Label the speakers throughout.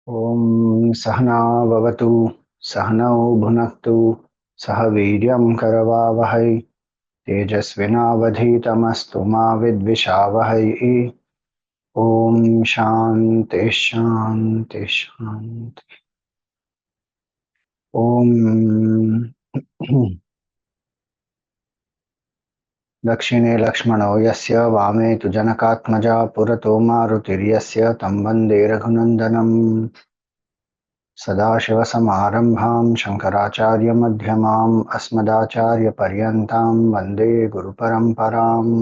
Speaker 1: ॐ सहना भवतु सहनौ भुनक्तु सह वीर्यं करवावहै तेजस्विनावधीतमस्तु मा विद्विषावहै। ॐ शान्ति शान्ति शान्ति। ॐ दक्षिणे लक्ष्मणो यस्य वामे तु जनकात्मजा पुरतो मारुतिर्यस्य तं वन्दे रघुनन्दनम्। सदाशिवसमारम्भां शङ्कराचार्यमध्यमाम् अस्मदाचार्यपर्यन्तां वन्दे गुरुपरम्पराम्।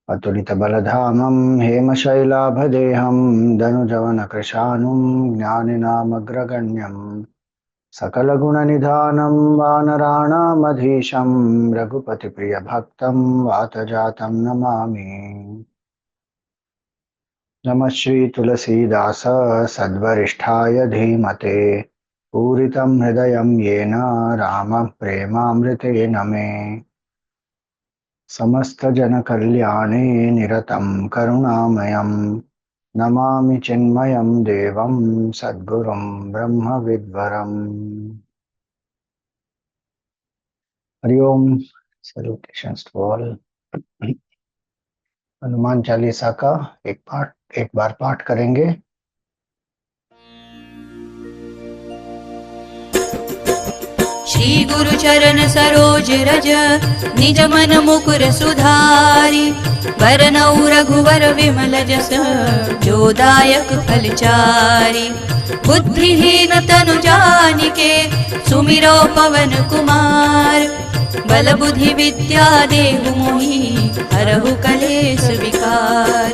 Speaker 1: अतुलितबलधामं हेमशैलाभदेहं दनुजवनकृशानुं ज्ञानिनामग्रगण्यं सकलगुणनिधानं वानराणामधीशं रघुपतिप्रियभक्तं वातजातं नमामि। नमः श्रीतुलसीदास सद्वरिष्ठाय धीमते पूरितं हृदयं येन रामः प्रेमामृतेन मे समस्तजनकल्याणे निरतं करुणामयं नमामि चिन्मयं देवं सद्गुरुं ब्रह्मविद्वरम्। Hari Om. Salutations to all. Hanuman Chalisa का एक बार पाठ करेंगे।
Speaker 2: श्री गुरु चरण सरोज रज निज मन मुकुर सुधारी बरनऊ रघुवर विमल जस जो दायक फलचारी। बुद्धिहीन तनु जानिके सुमिरो पवन कुमार बल बुद्धि विद्या देहु मोहि हरहु कलेश विकार।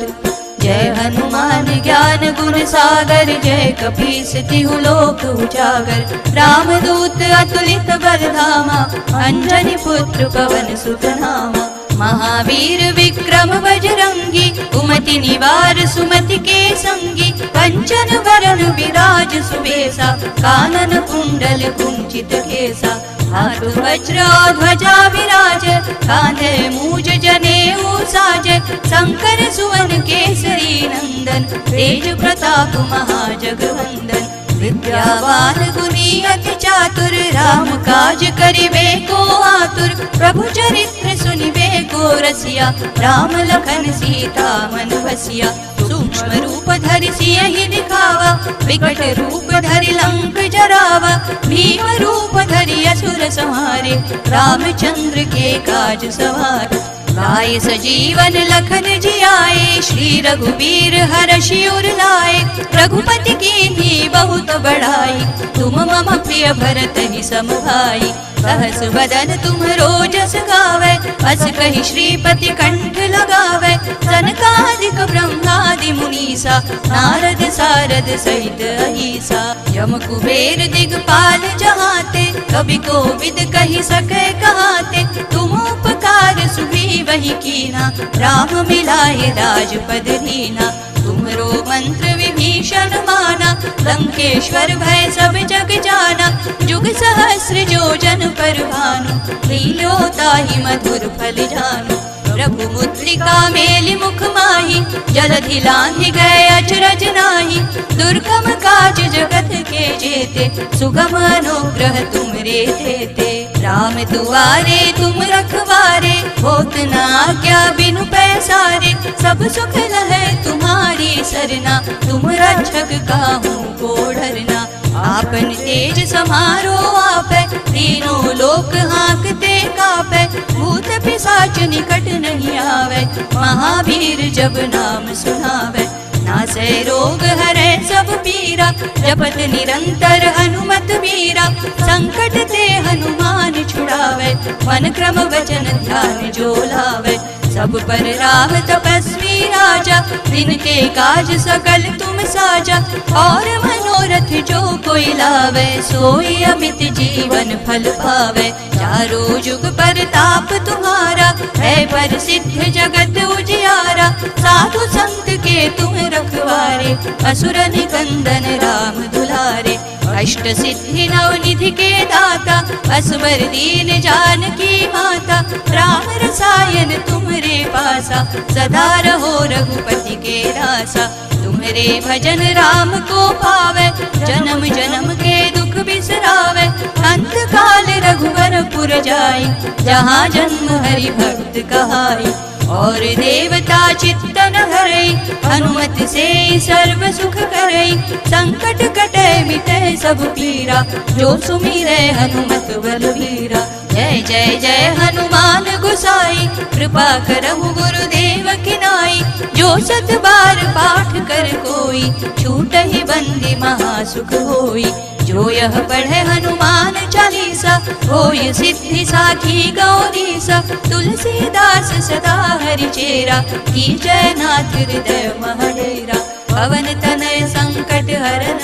Speaker 2: जय हनुमान ज्ञान गुण सागर जय कपीस तिहु लोक उजागर। रामदूत अतुलित बल धामा अंजनी पुत्र पवन सुत नामा। महावीर विक्रम बजरंगी कुमति निवार सुमति के संगी। कंचन वरण विराज सुबेसा कानन कुंडल कुंचित केसा। हाथ वज्र ध्वजा विराज कांधे मूज जनेऊ साज। शंकर सुवन केसरी नंदन तेज प्रताप महाजगवंदन। विद्यावान गुणी अति चातुर राम काज करिबे को आतुर। प्रभु चरित्र सुनिबे को रसिया राम लखन सीता मन बसिया। सूक्ष्म रूप धरि सियहि दिखावा विकट रूप धरि लंक जरावा। भीम रूप धरि असुर संहारे रामचंद्र के काज सवार। गाय सजीवन लखन जियाए श्री रघुवीर हर्षि उर लाए। रघुपति कीन्ही बहुत बड़ाई तुम मम प्रिय भरतहि सम भाई। सहस बदन तुम्हरो जस गावै अस कहि श्रीपति कंठ लगावै। सनकादिक ब्रह्मादि मुनीसा नारद सारद सहित अहीसा। यम कुबेर दिगपाल जहाते कवि कोविद कहि सकै कहाते। तुम उपकार सुग्रीव वही कीना राम मिलाए राजपद दीना। तुम्हरो मंत्र विभीषण माना लंकेश्वर भय सब जग जाना। जुग सहस्र जो जन पर भानु लील्यो ताहि मधुर फल जानु। प्रभु मुद्रिका मेलि मुख माहि जलधि लांघि गए अचरज नाही। दुर्गम काज जगत के जेते सुगम अनुग्रह तुमरे तेते। राम दुआरे तुम रखवारे होत न आज्ञा बिनु पैसारे। सब सुख लहै तुम्हारी सरना तुम रक्षक काहू को डरना। आपन तेज समारो आपै तीनों लोक हाँकते कापै। भूत पिशाच निकट नहीं आवे महावीर जब नाम सुनावे। नासै रोग हरै सब पीरा जपत निरंतर हनुमत वीरा। संकट ते हनुमान छुड़ावे मन क्रम वचन ध्यान जो लावे। सब पर राम तपस्वी राजा जिनके काज सकल तुम साजा। और मनोरथ जो कोई लावे सोई अमित जीवन फल पावे। चारों जुग परताप तुम्हारा है प्रसिद्ध जगत उजियारा। साधु संत के तुम रखवारे असुर निकंदन राम दुलारे। अष्ट सिद्धि नवनिधि के दाता असवर दीन जानकी माता। राम रसायन तुमरे पासा सदा रहो रघुपति के रासा। तुम तुम्हारे भजन राम को पावे, जन्म जन्म के दुख बिसरावे। अंत काल रघुवर पुर जाई, जहाँ जन्म हरि भक्त कहाई। और देवता चित्तन हरै, हनुमत से सर्व सुख करै। संकट कटे मिटे सब पीरा, जो सुमिरै हनुमत बलवीरा। जय जय जय हनुमान गोसाई, कृपा करहु गुरुदेव की नाई। जो सत बार पाठ कर कोई, छूटहि बंदी महासुख होई। जो यह पढ़े हनुमान चालीसा, होय सिद्धि साखी गौरीसा। तुलसीदास सदा हरिचेरा, कीजय नाथ हृदय महडेरा। पवन तनय संकट हरन,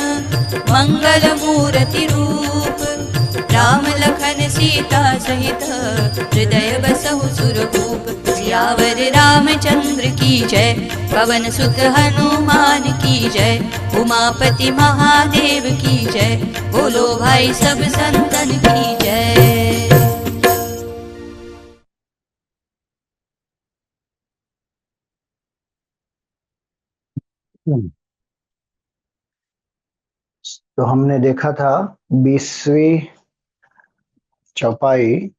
Speaker 2: मंगल मूर्ति रूप। राम लखन सीता सहित, हृदय बसहु सुरभूप। सियावर रामचंद्र की जय, पवन सुत हनुमान की जय। उमापति महादेव की जय, बोलो भाई सब संतन की जय।
Speaker 1: तो हमने देखा था 20वीं चौपाई,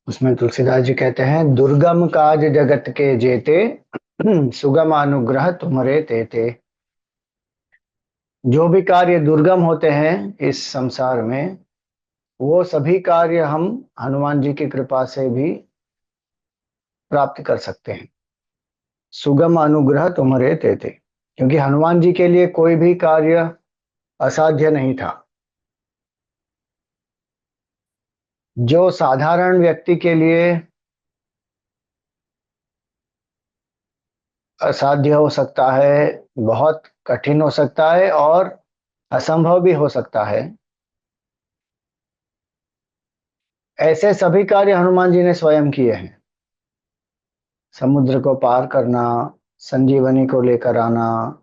Speaker 1: उसमें तुलसीदास जी कहते हैं, दुर्गम काज जगत के जेते, सुगम अनुग्रह तुम्हारे तेते। जो भी कार्य दुर्गम होते हैं इस संसार में, वो सभी कार्य हम हनुमान जी की कृपा से भी प्राप्त कर सकते हैं। सुगम अनुग्रह तुम्हारे तेते, क्योंकि हनुमान जी के लिए कोई भी कार्य असाध्य नहीं था। जो साधारण व्यक्ति के लिए असाध्य हो सकता है, बहुत कठिन हो सकता है और असंभव भी हो सकता है, ऐसे सभी कार्य हनुमान जी ने स्वयं किए हैं। समुद्र को पार करना, संजीवनी को लेकर आना,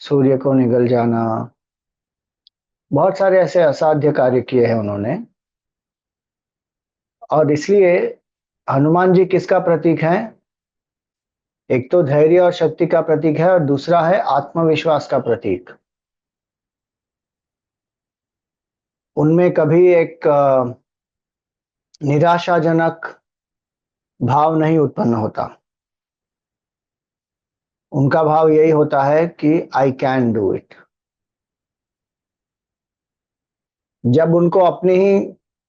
Speaker 1: सूर्य को निगल जाना, बहुत सारे ऐसे असाध्य कार्य किए हैं उन्होंने। और इसलिए हनुमान जी किसका प्रतीक है? एक तो धैर्य और शक्ति का प्रतीक है, और दूसरा है आत्मविश्वास का प्रतीक। उनमें कभी एक निराशाजनक भाव नहीं उत्पन्न होता। उनका भाव यही होता है कि आई कैन डू इट। जब उनको अपनी ही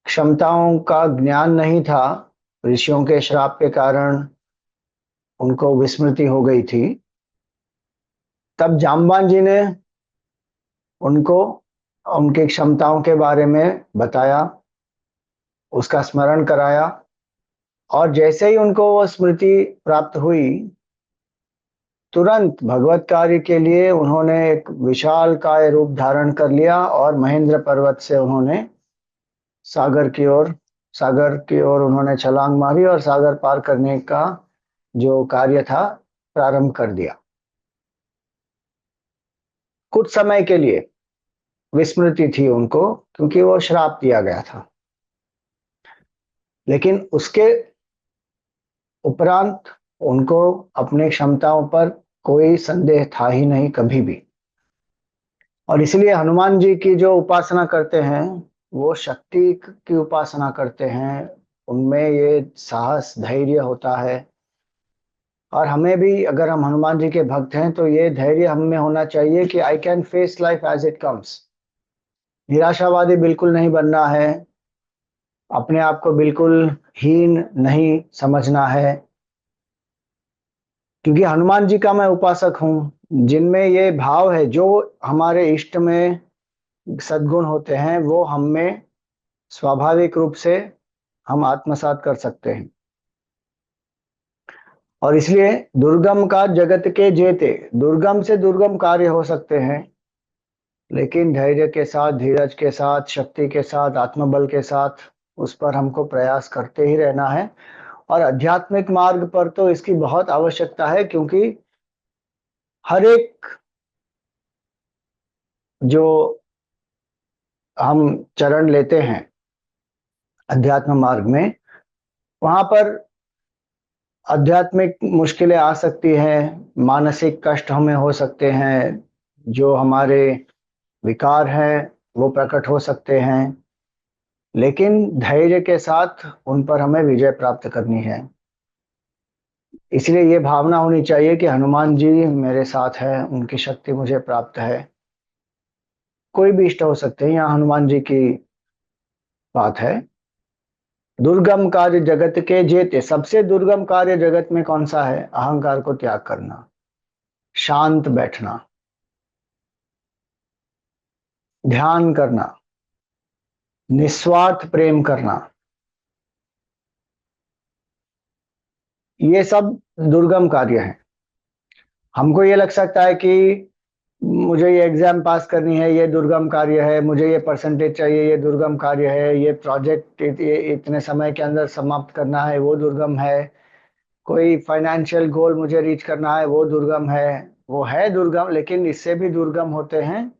Speaker 1: क्षमताओं का ज्ञान नहीं था, ऋषियों के श्राप के कारण उनको विस्मृति हो गई थी, तब जामवान जी ने उनको उनकी क्षमताओं के बारे में बताया, उसका स्मरण कराया, और जैसे ही उनको वो स्मृति प्राप्त हुई, तुरंत भगवत कार्य के लिए उन्होंने एक विशाल काय रूप धारण कर लिया और महेंद्र पर्वत से उन्होंने सागर की ओर उन्होंने छलांग मारी और सागर पार करने का जो कार्य था प्रारंभ कर दिया। कुछ समय के लिए विस्मृति थी उनको, क्योंकि वो श्राप दिया गया था, लेकिन उसके उपरांत उनको अपनी क्षमताओं पर कोई संदेह था ही नहीं कभी भी। और इसलिए हनुमान जी की जो उपासना करते हैं, वो शक्ति की उपासना करते हैं। उनमें ये साहस, धैर्य होता है। और हमें भी, अगर हम हनुमान जी के भक्त हैं, तो ये धैर्य हम में होना चाहिए कि I can face life as it comes. निराशावादी बिल्कुल नहीं बनना है, अपने आप को बिल्कुल हीन नहीं समझना है, क्योंकि हनुमान जी का मैं उपासक हूँ। जिनमें ये भाव है, जो हमारे इष्ट में सद्गुण होते हैं, वो हम में स्वाभाविक रूप से हम आत्मसात कर सकते हैं। और इसलिए दुर्गम का जगत के जेते, दुर्गम से दुर्गम कार्य हो सकते हैं, लेकिन धैर्य के साथ, धीरज के साथ, शक्ति के साथ, आत्मबल के साथ उस पर हमको प्रयास करते ही रहना है। और आध्यात्मिक मार्ग पर तो इसकी बहुत आवश्यकता है, क्योंकि हर एक जो हम चरण लेते हैं अध्यात्म मार्ग में, वहां पर आध्यात्मिक मुश्किलें आ सकती हैं, मानसिक कष्ट हमें हो सकते हैं, जो हमारे विकार हैं वो प्रकट हो सकते हैं, लेकिन धैर्य के साथ उन पर हमें विजय प्राप्त करनी है। इसलिए ये भावना होनी चाहिए कि हनुमान जी मेरे साथ है, उनकी शक्ति मुझे प्राप्त है। कोई भी इष्ट हो सकते हैं, यहाँ हनुमान जी की बात है। दुर्गम कार्य जगत के जेते, सबसे दुर्गम कार्य जगत में कौन सा है? अहंकार को त्याग करना, शांत बैठना, ध्यान करना, निस्वार्थ प्रेम करना, ये सब दुर्गम कार्य हैं। हमको ये लग सकता है कि मुझे ये एग्जाम पास करनी है, ये दुर्गम कार्य है, मुझे ये परसेंटेज चाहिए, ये दुर्गम कार्य है, ये प्रोजेक्ट इतने समय के अंदर समाप्त करना है, वो दुर्गम है, कोई फाइनेंशियल गोल मुझे रीच करना है, वो दुर्गम है। वो है दुर्गम, लेकिन इससे भी दुर्गम होते हैं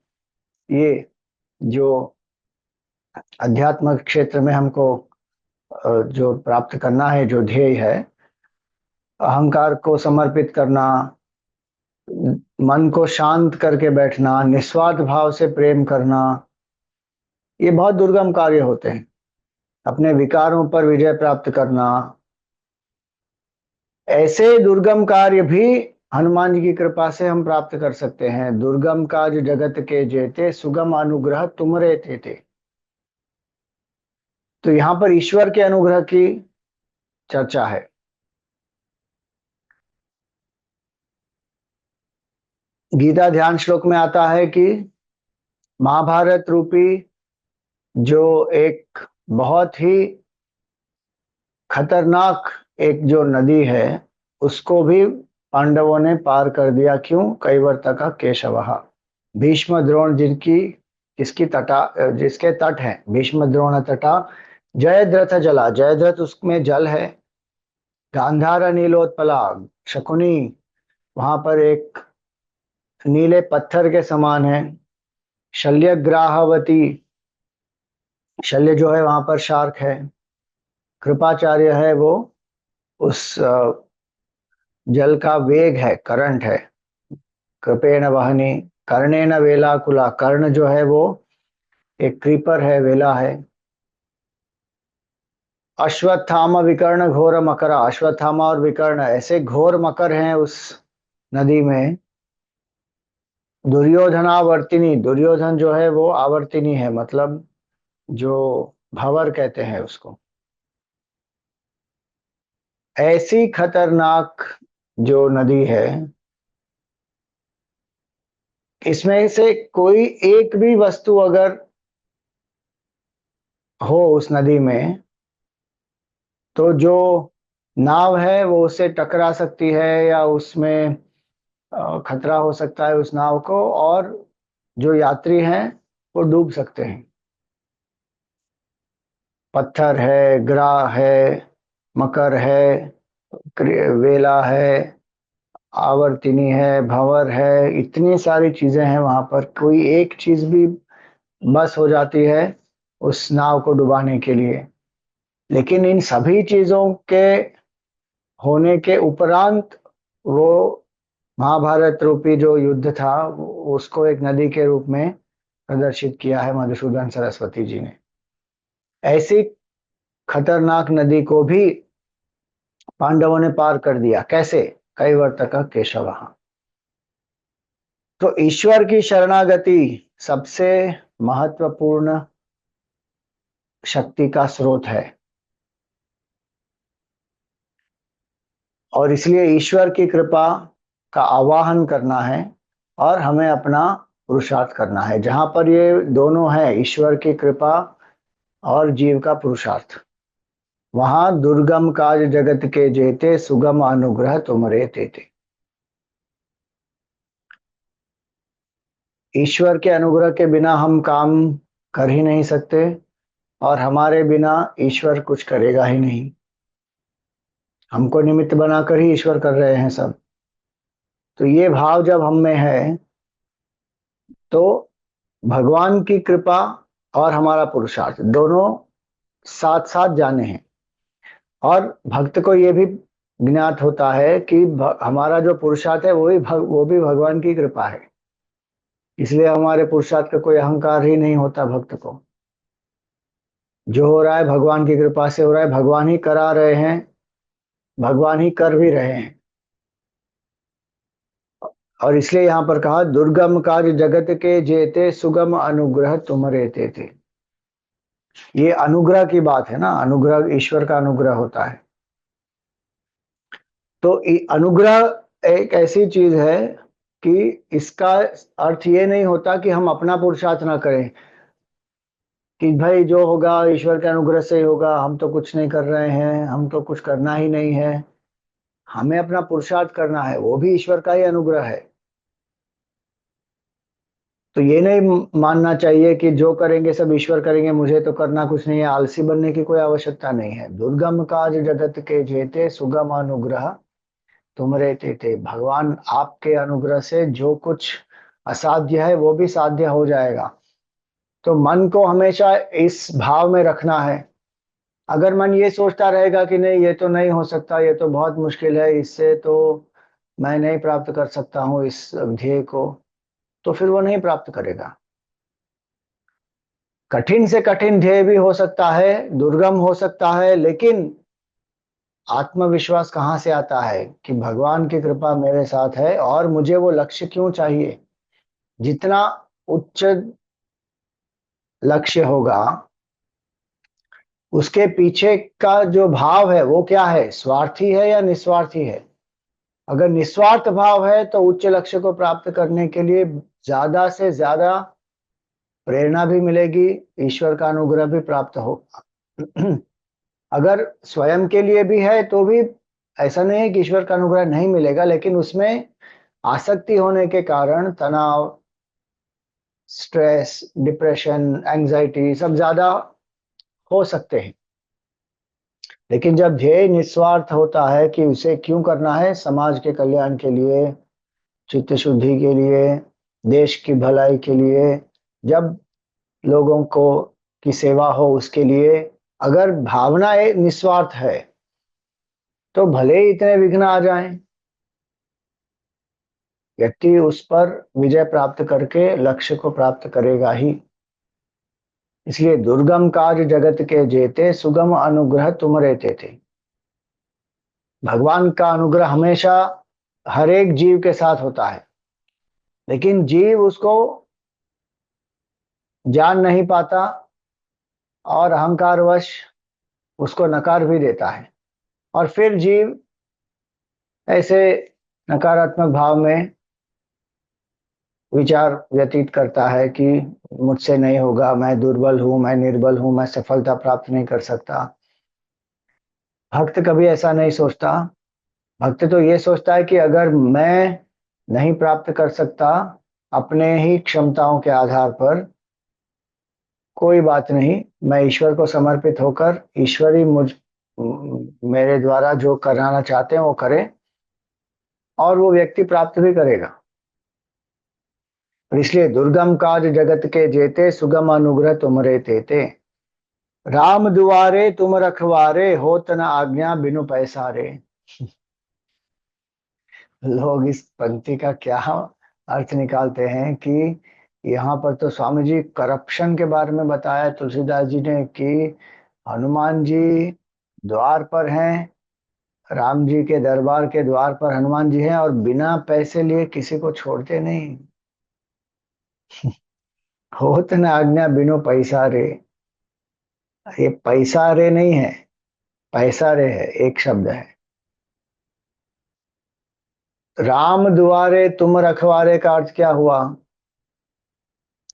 Speaker 1: ये जो अध्यात्म क्षेत्र में हमको जो प्राप्त करना है, जो ध्येय है, अहंकार को समर्पित करना, मन को शांत करके बैठना, निस्वार्थ भाव से प्रेम करना, ये बहुत दुर्गम कार्य होते हैं। अपने विकारों पर विजय प्राप्त करना, ऐसे दुर्गम कार्य भी हनुमान जी की कृपा से हम प्राप्त कर सकते हैं। दुर्गम कार्य जगत के जेते, सुगम अनुग्रह तुमरे तेते। तो यहाँ पर ईश्वर के अनुग्रह की चर्चा है। गीता ध्यान श्लोक में आता है कि महाभारत रूपी जो एक बहुत ही खतरनाक एक जो नदी है, उसको भी पांडवों ने पार कर दिया। क्यों? कैवर्तक केशवः, भीष्म द्रोण जिनकी जिसकी तटा जिसके तट है, भीष्म द्रोण तटा, जयद्रथ जला, जयद्रथ उसमें जल है, गांधार नीलोत्पला, शकुनी वहां पर एक नीले पत्थर के समान है, शल्यग्राहवती, शल्य जो है वहां पर शार्क है, कृपाचार्य है वो उस जल का वेग है, करंट है, कृपेण वहनी, कर्णेन वेलाकुला, कर्ण जो है वो एक क्रीपर है, वेला है, अश्वत्थामा विकर्ण घोर मकरा, अश्वत्थामा और विकर्ण ऐसे घोर मकर हैं उस नदी में। दुर्योधनावर्तिनी, दुर्योधन जो है वो आवर्तिनी है, मतलब जो भंवर कहते हैं उसको। ऐसी खतरनाक जो नदी है, इसमें से कोई एक भी वस्तु अगर हो उस नदी में, तो जो नाव है वो उससे टकरा सकती है, या उसमें खतरा हो सकता है उस नाव को, और जो यात्री हैं वो डूब सकते हैं। पत्थर है, ग्राह है, मकर है, वेला है, आवर्तिनी है, भंवर है, इतनी सारी चीजें हैं वहां पर। कोई एक चीज भी बस हो जाती है उस नाव को डुबाने के लिए। लेकिन इन सभी चीजों के होने के उपरांत वो महाभारत रूपी जो युद्ध था उसको एक नदी के रूप में प्रदर्शित किया है मधुसूदन सरस्वती जी ने। ऐसी खतरनाक नदी को भी पांडवों ने पार कर दिया। कैसे? कैवर्तक केशव। तो ईश्वर की शरणागति सबसे महत्वपूर्ण शक्ति का स्रोत है, और इसलिए ईश्वर की कृपा का आवाहन करना है और हमें अपना पुरुषार्थ करना है। जहां पर ये दोनों है, ईश्वर की कृपा और जीव का पुरुषार्थ, वहां दुर्गम काज जगत के जेते, सुगम अनुग्रह तुमरे तेते। ईश्वर के अनुग्रह के बिना हम काम कर ही नहीं सकते, और हमारे बिना ईश्वर कुछ करेगा ही नहीं। हमको निमित्त बनाकर ही ईश्वर कर रहे हैं सब। तो ये भाव जब हम में है, तो भगवान की कृपा और हमारा पुरुषार्थ दोनों साथ साथ जाने हैं। और भक्त को ये भी ज्ञात होता है कि हमारा जो पुरुषार्थ है वो भी भगवान की कृपा है। इसलिए हमारे पुरुषार्थ का कोई अहंकार ही नहीं होता भक्त को। जो हो रहा है भगवान की कृपा से हो रहा है, भगवान ही करा रहे हैं, भगवान ही कर भी रहे हैं। और इसलिए यहाँ पर कहा, दुर्गम कार्य जगत के जेते, सुगम अनुग्रह तुम रहते थे। ये अनुग्रह की बात है ना, अनुग्रह ईश्वर का अनुग्रह होता है। तो अनुग्रह एक ऐसी चीज है कि इसका अर्थ ये नहीं होता कि हम अपना पुरुषार्थ ना करें, कि भाई जो होगा ईश्वर के अनुग्रह से ही होगा, हम तो कुछ नहीं कर रहे हैं, हम तो कुछ करना ही नहीं है। हमें अपना पुरुषार्थ करना है, वो भी ईश्वर का ही अनुग्रह है। तो ये नहीं मानना चाहिए कि जो करेंगे सब ईश्वर करेंगे, मुझे तो करना कुछ नहीं है। आलसी बनने की कोई आवश्यकता नहीं है। दुर्गम काज जगत के जेते, सुगम अनुग्रह तुम रहते थे। भगवान आपके अनुग्रह से जो कुछ असाध्य है वो भी साध्य हो जाएगा। तो मन को हमेशा इस भाव में रखना है। अगर मन ये सोचता रहेगा कि नहीं ये तो नहीं हो सकता, ये तो बहुत मुश्किल है, इससे तो मैं नहीं प्राप्त कर सकता हूँ इस ध्येय को, तो फिर वो नहीं प्राप्त करेगा। कठिन से कठिन ध्येय भी हो सकता है, दुर्गम हो सकता है, लेकिन आत्मविश्वास कहाँ से आता है कि भगवान की कृपा मेरे साथ है, और मुझे वो लक्ष्य क्यों चाहिए। जितना उच्च लक्ष्य होगा उसके पीछे का जो भाव है वो क्या है, स्वार्थी है या निस्वार्थी है। अगर निस्वार्थ भाव है तो उच्च लक्ष्य को प्राप्त करने के लिए ज्यादा से ज्यादा प्रेरणा भी मिलेगी, ईश्वर का अनुग्रह भी प्राप्त होगा। अगर स्वयं के लिए भी है तो भी ऐसा नहीं है कि ईश्वर का अनुग्रह नहीं मिलेगा, लेकिन उसमें आसक्ति होने के कारण तनाव, स्ट्रेस, डिप्रेशन, एंजाइटी सब ज्यादा हो सकते हैं। लेकिन जब ध्येय निस्वार्थ होता है कि उसे क्यों करना है, समाज के कल्याण के लिए, चित्त शुद्धि के लिए, देश की भलाई के लिए, जब लोगों को की सेवा हो उसके लिए, अगर भावना निस्वार्थ है तो भले ही इतने विघ्न आ जाएं, व्यक्ति उस पर विजय प्राप्त करके लक्ष्य को प्राप्त करेगा ही। इसलिए दुर्गम कार्य जगत के जेते, सुगम अनुग्रह तुम रहते थे। भगवान का अनुग्रह हमेशा हर एक जीव के साथ होता है, लेकिन जीव उसको जान नहीं पाता और अहंकारवश उसको नकार भी देता है। और फिर जीव ऐसे नकारात्मक भाव में विचार व्यतीत करता है कि मुझसे नहीं होगा, मैं दुर्बल हूं, मैं निर्बल हूं, मैं सफलता प्राप्त नहीं कर सकता। भक्त कभी ऐसा नहीं सोचता। भक्त तो ये सोचता है कि अगर मैं नहीं प्राप्त कर सकता अपने ही क्षमताओं के आधार पर, कोई बात नहीं, मैं ईश्वर को समर्पित होकर ईश्वर ही मेरे द्वारा जो कराना चाहते हैं वो करे, और वो व्यक्ति प्राप्त भी करेगा। और इसलिए दुर्गम काज जगत के जेते, सुगम अनुग्रह तुमरे तेते। राम दुआरे तुम रखवारे, होत न आज्ञा बिनु पैसारे। लोग इस पंक्ति का क्या अर्थ निकालते हैं कि यहाँ पर तो स्वामी जी करप्शन के बारे में बताया तुलसीदास जी ने कि हनुमान जी द्वार पर हैं, राम जी के दरबार के द्वार पर हनुमान जी हैं, और बिना पैसे लिए किसी को छोड़ते नहीं। होत न आज्ञा बिनु पैसा रे। ये पैसा रे नहीं है, पैसा रे है, एक शब्द है। राम दुआरे तुम रखवारे का अर्थ क्या हुआ।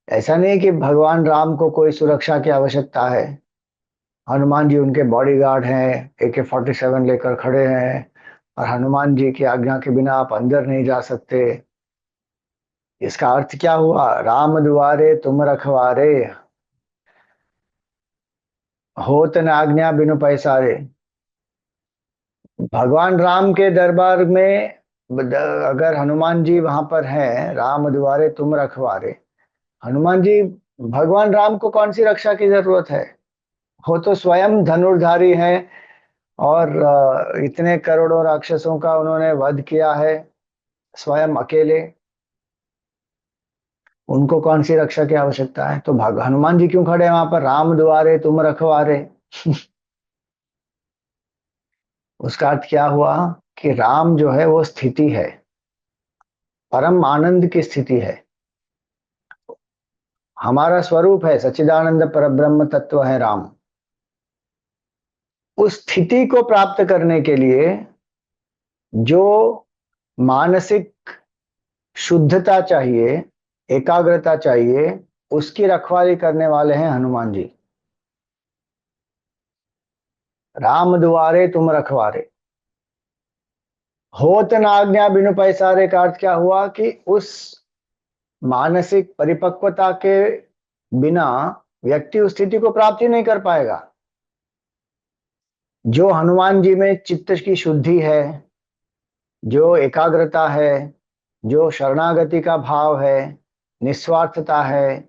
Speaker 1: ऐसा नहीं कि भगवान राम को कोई सुरक्षा की आवश्यकता है, हनुमान जी उनके बॉडीगार्ड हैं, AK-47 लेकर खड़े हैं, और हनुमान जी की आज्ञा के बिना आप अंदर नहीं जा सकते। इसका अर्थ क्या हुआ, राम दुआरे तुम रखवारे, होत न आज्ञा बिनु पैसारे। भगवान राम के दरबार में अगर हनुमान जी वहां पर हैं, राम दुआरे तुम रखवारे, हनुमान जी, भगवान राम को कौन सी रक्षा की जरूरत है। वो तो स्वयं धनुर्धारी हैं, और इतने करोड़ों राक्षसों का उन्होंने वध किया है स्वयं अकेले, उनको कौन सी रक्षा की आवश्यकता है? तो भाग हनुमान जी क्यों खड़े हैं वहां पर? राम दुआरे तुम रखवारे। उसका अर्थ क्या हुआ कि राम जो है वो स्थिति है, परम आनंद की स्थिति है, हमारा स्वरूप है, सच्चिदानंद परब्रह्म तत्व है राम। उस स्थिति को प्राप्त करने के लिए जो मानसिक शुद्धता चाहिए, एकाग्रता चाहिए, उसकी रखवाली करने वाले हैं हनुमान जी। राम दुआरे तुम रखवारे, होत न आज्ञा बिनु पैसारे का अर्थ क्या हुआ कि उस मानसिक परिपक्वता के बिना व्यक्ति उस स्थिति को प्राप्त ही नहीं कर पाएगा। जो हनुमान जी में चित्त की शुद्धि है, जो एकाग्रता है, जो शरणागति का भाव है, निस्वार्थता है,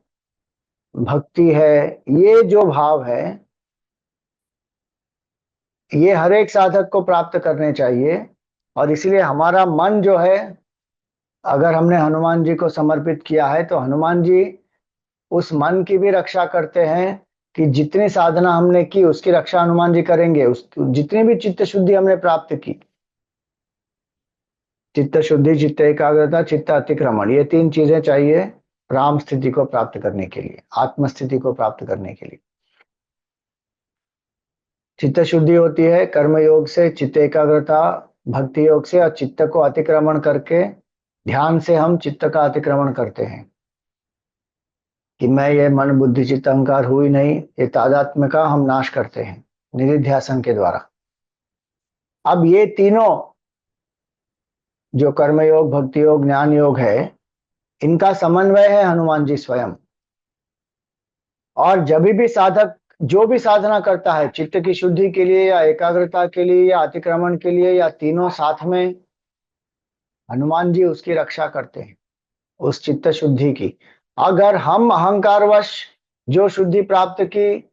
Speaker 1: भक्ति है, ये जो भाव है, ये हर एक साधक को प्राप्त करने चाहिए। और इसलिए हमारा मन जो है, अगर हमने हनुमान जी को समर्पित किया है तो हनुमान जी उस मन की भी रक्षा करते हैं कि जितनी साधना हमने की उसकी रक्षा हनुमान जी करेंगे। उस जितनी भी चित्त शुद्धि हमने प्राप्त की, चित्त शुद्धि, चित्त एकाग्रता, चित्त अतिक्रमण, ये तीन चीजें चाहिए राम स्थिति को प्राप्त करने के लिए, आत्म स्थिति को प्राप्त करने के लिए। चित्त शुद्धि होती है कर्म योग से, चित्त एकाग्रता भक्ति योग से, और चित्त को अतिक्रमण करके ध्यान से हम चित्त का अतिक्रमण करते हैं कि मैं ये मन बुद्धि चित्त अहंकार हुई नहीं, ये तादात्म्य का हम नाश करते हैं निधिध्यासन के द्वारा। अब ये तीनों जो कर्म योग, भक्ति योग, ज्ञान योग है, इनका समन्वय है हनुमान जी स्वयं। और जब भी साधक जो भी साधना करता है चित्त की शुद्धि के लिए या एकाग्रता के लिए या अतिक्रमण के लिए या तीनों साथ में, हनुमान जी उसकी रक्षा करते हैं, उस चित्त शुद्धि की। अगर हम अहंकारवश जो शुद्धि प्राप्त की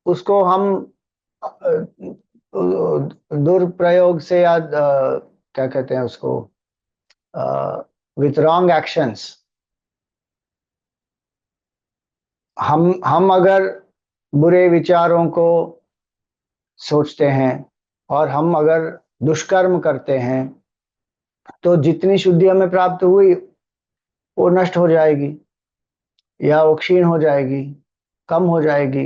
Speaker 1: उसको हम दुरुप्रयोग से या क्या कहते हैं उसको, विथ रॉन्ग एक्शंस, हम अगर बुरे विचारों को सोचते हैं और हम अगर दुष्कर्म करते हैं तो जितनी शुद्धि हमें प्राप्त हुई वो नष्ट हो जाएगी या वो क्षीण हो जाएगी, कम हो जाएगी।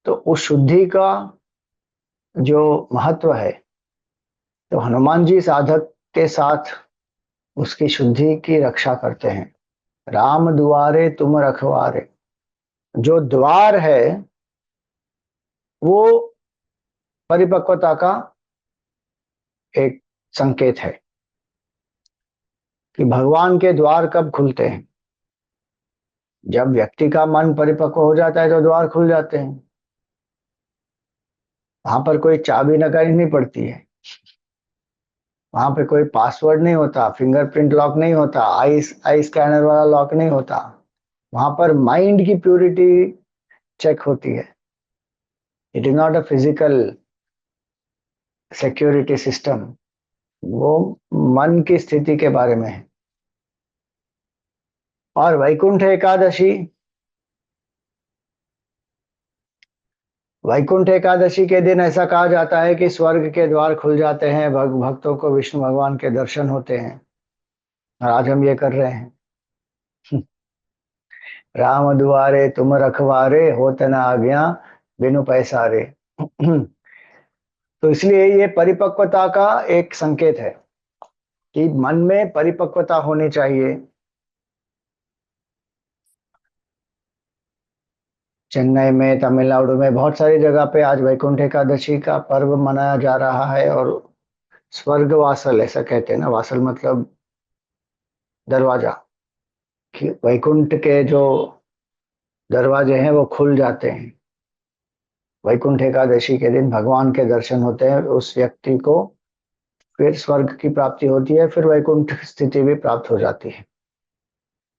Speaker 1: तो उस शुद्धि का जो महत्व है, तो हनुमान जी साधक के साथ उसकी शुद्धि की रक्षा करते हैं। राम दुआरे तुम रखवारे, जो द्वार है वो परिपक्वता का एक संकेत है कि भगवान के द्वार कब खुलते हैं। जब व्यक्ति का मन परिपक्व हो जाता है तो द्वार खुल जाते हैं। वहां पर कोई चाबी लगानी नहीं पड़ती है, वहां पे कोई पासवर्ड नहीं होता, फिंगरप्रिंट लॉक नहीं होता, आई आई स्कैनर वाला लॉक नहीं होता। वहां पर माइंड की प्योरिटी चेक होती है। It is not a physical security system, वो मन की स्थिति के बारे में है। और वैकुंठ एकादशी, वैकुंठ एकादशी के दिन ऐसा कहा जाता है कि स्वर्ग के द्वार खुल जाते हैं, भक्तों को विष्णु भगवान के दर्शन होते हैं। और आज हम ये कर रहे हैं। राम दुआरे तुम रखवारे, होत न आज्ञा बिनु पैसारे। तो इसलिए ये परिपक्वता का एक संकेत है कि मन में परिपक्वता होनी चाहिए। चेन्नई में, तमिलनाडु में, बहुत सारी जगह पे आज वैकुंठ एकादशी का पर्व मनाया जा रहा है। और स्वर्ग वासल ऐसा कहते हैं ना, वासल मतलब दरवाजा, कि वैकुंठ के जो दरवाजे हैं वो खुल जाते हैं। वैकुंठ एकादशी के दिन भगवान के दर्शन होते हैं, उस व्यक्ति को फिर स्वर्ग की प्राप्ति होती है, फिर वैकुंठ स्थिति भी प्राप्त हो जाती है।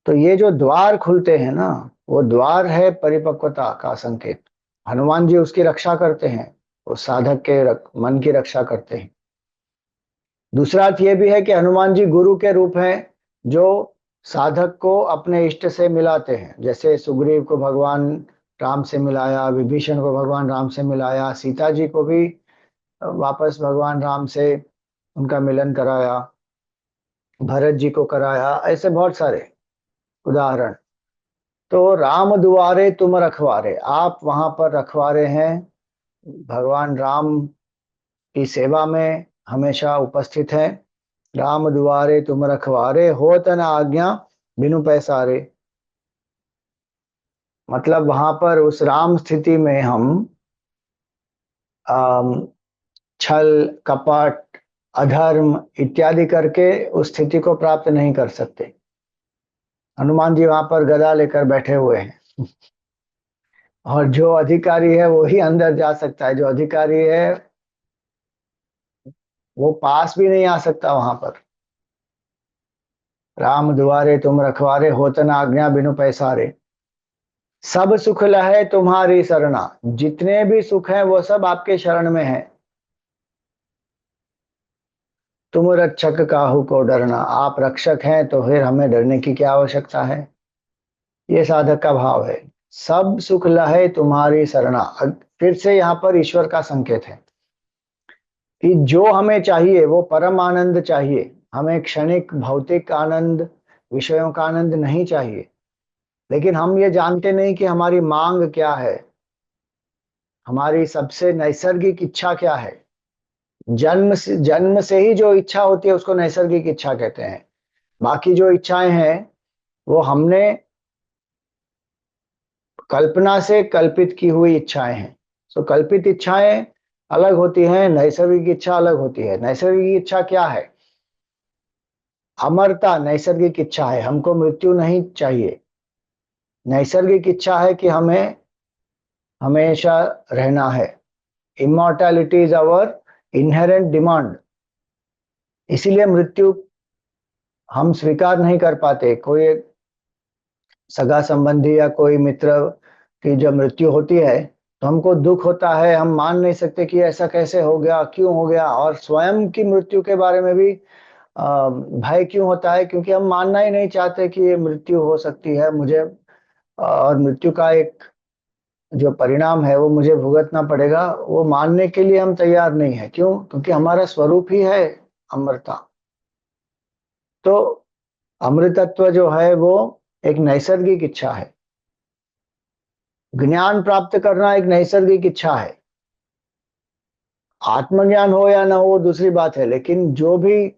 Speaker 1: तो ये जो द्वार खुलते हैं ना, वो द्वार है परिपक्वता का संकेत। हनुमान जी उसकी रक्षा करते हैं, उस साधक के मन की रक्षा करते हैं। दूसरा अर्थ यह भी है कि हनुमान जी गुरु के रूप हैं, जो साधक को अपने इष्ट से मिलाते हैं। जैसे सुग्रीव को भगवान राम से मिलाया, विभीषण को भगवान राम से मिलाया, सीता जी को भी वापस भगवान राम से उनका मिलन कराया, भरत जी को कराया, ऐसे बहुत सारे उदाहरण। तो राम दुआरे तुम रखवारे, आप वहां पर रखवारे हैं, भगवान राम की सेवा में हमेशा उपस्थित हैं। राम दुआरे तुम रखवारे, होत न आज्ञा बिनु पैसारे। मतलब वहां पर उस राम स्थिति में हम अम, छल, कपट, अधर्म इत्यादि करके उस स्थिति को प्राप्त नहीं कर सकते। हनुमान जी वहां पर गदा लेकर बैठे हुए हैं, और जो अधिकारी है वो ही अंदर जा सकता है। जो अधिकारी है वो पास भी नहीं आ सकता वहां पर। राम दुआरे तुम रखवारे, होत न आज्ञा बिनु पैसारे। सब सुख लहे तुम्हारी शरणा, जितने भी सुख हैं वो सब आपके शरण में है। तुम रक्षक काहू को डरना, आप रक्षक हैं तो फिर हमें डरने की क्या आवश्यकता है। ये साधक का भाव है। सब सुख लहे तुम्हारी शरणा, फिर से यहाँ पर ईश्वर का संकेत है कि जो हमें चाहिए वो परम आनंद चाहिए। हमें क्षणिक भौतिक आनंद, विषयों का आनंद नहीं चाहिए। लेकिन हम ये जानते नहीं कि हमारी मांग क्या है, हमारी सबसे नैसर्गिक इच्छा क्या है। जन्म से ही जो इच्छा होती है उसको नैसर्गिक इच्छा कहते हैं। बाकी जो इच्छाएं हैं वो हमने कल्पना से कल्पित की हुई इच्छाएं हैं। तो कल्पित इच्छाएं अलग होती हैं, नैसर्गिक इच्छा अलग होती है। नैसर्गिक इच्छा क्या है? अमरता नैसर्गिक इच्छा है, हमको मृत्यु नहीं चाहिए। नैसर्गिक इच्छा है कि हमें हमेशा रहना है। Immortality is our inherent demand. इसीलिए मृत्यु हम स्वीकार नहीं कर पाते। कोई सगा संबंधी या कोई मित्र की जब मृत्यु होती है तो हमको दुख होता है, हम मान नहीं सकते कि ऐसा कैसे हो गया, क्यों हो गया। और स्वयं की मृत्यु के बारे में भी भय क्यों होता है? क्योंकि हम मानना ही नहीं चाहते कि ये मृत्यु हो सकती है मुझे, और मृत्यु का एक जो परिणाम है वो मुझे भुगतना पड़ेगा। वो मानने के लिए हम तैयार नहीं है। क्यों? क्योंकि हमारा स्वरूप ही है अमरता। तो अमृतत्व जो है वो एक नैसर्गिक इच्छा है। ज्ञान प्राप्त करना एक नैसर्गिक इच्छा है। आत्मज्ञान हो या ना हो दूसरी बात है, लेकिन जो भी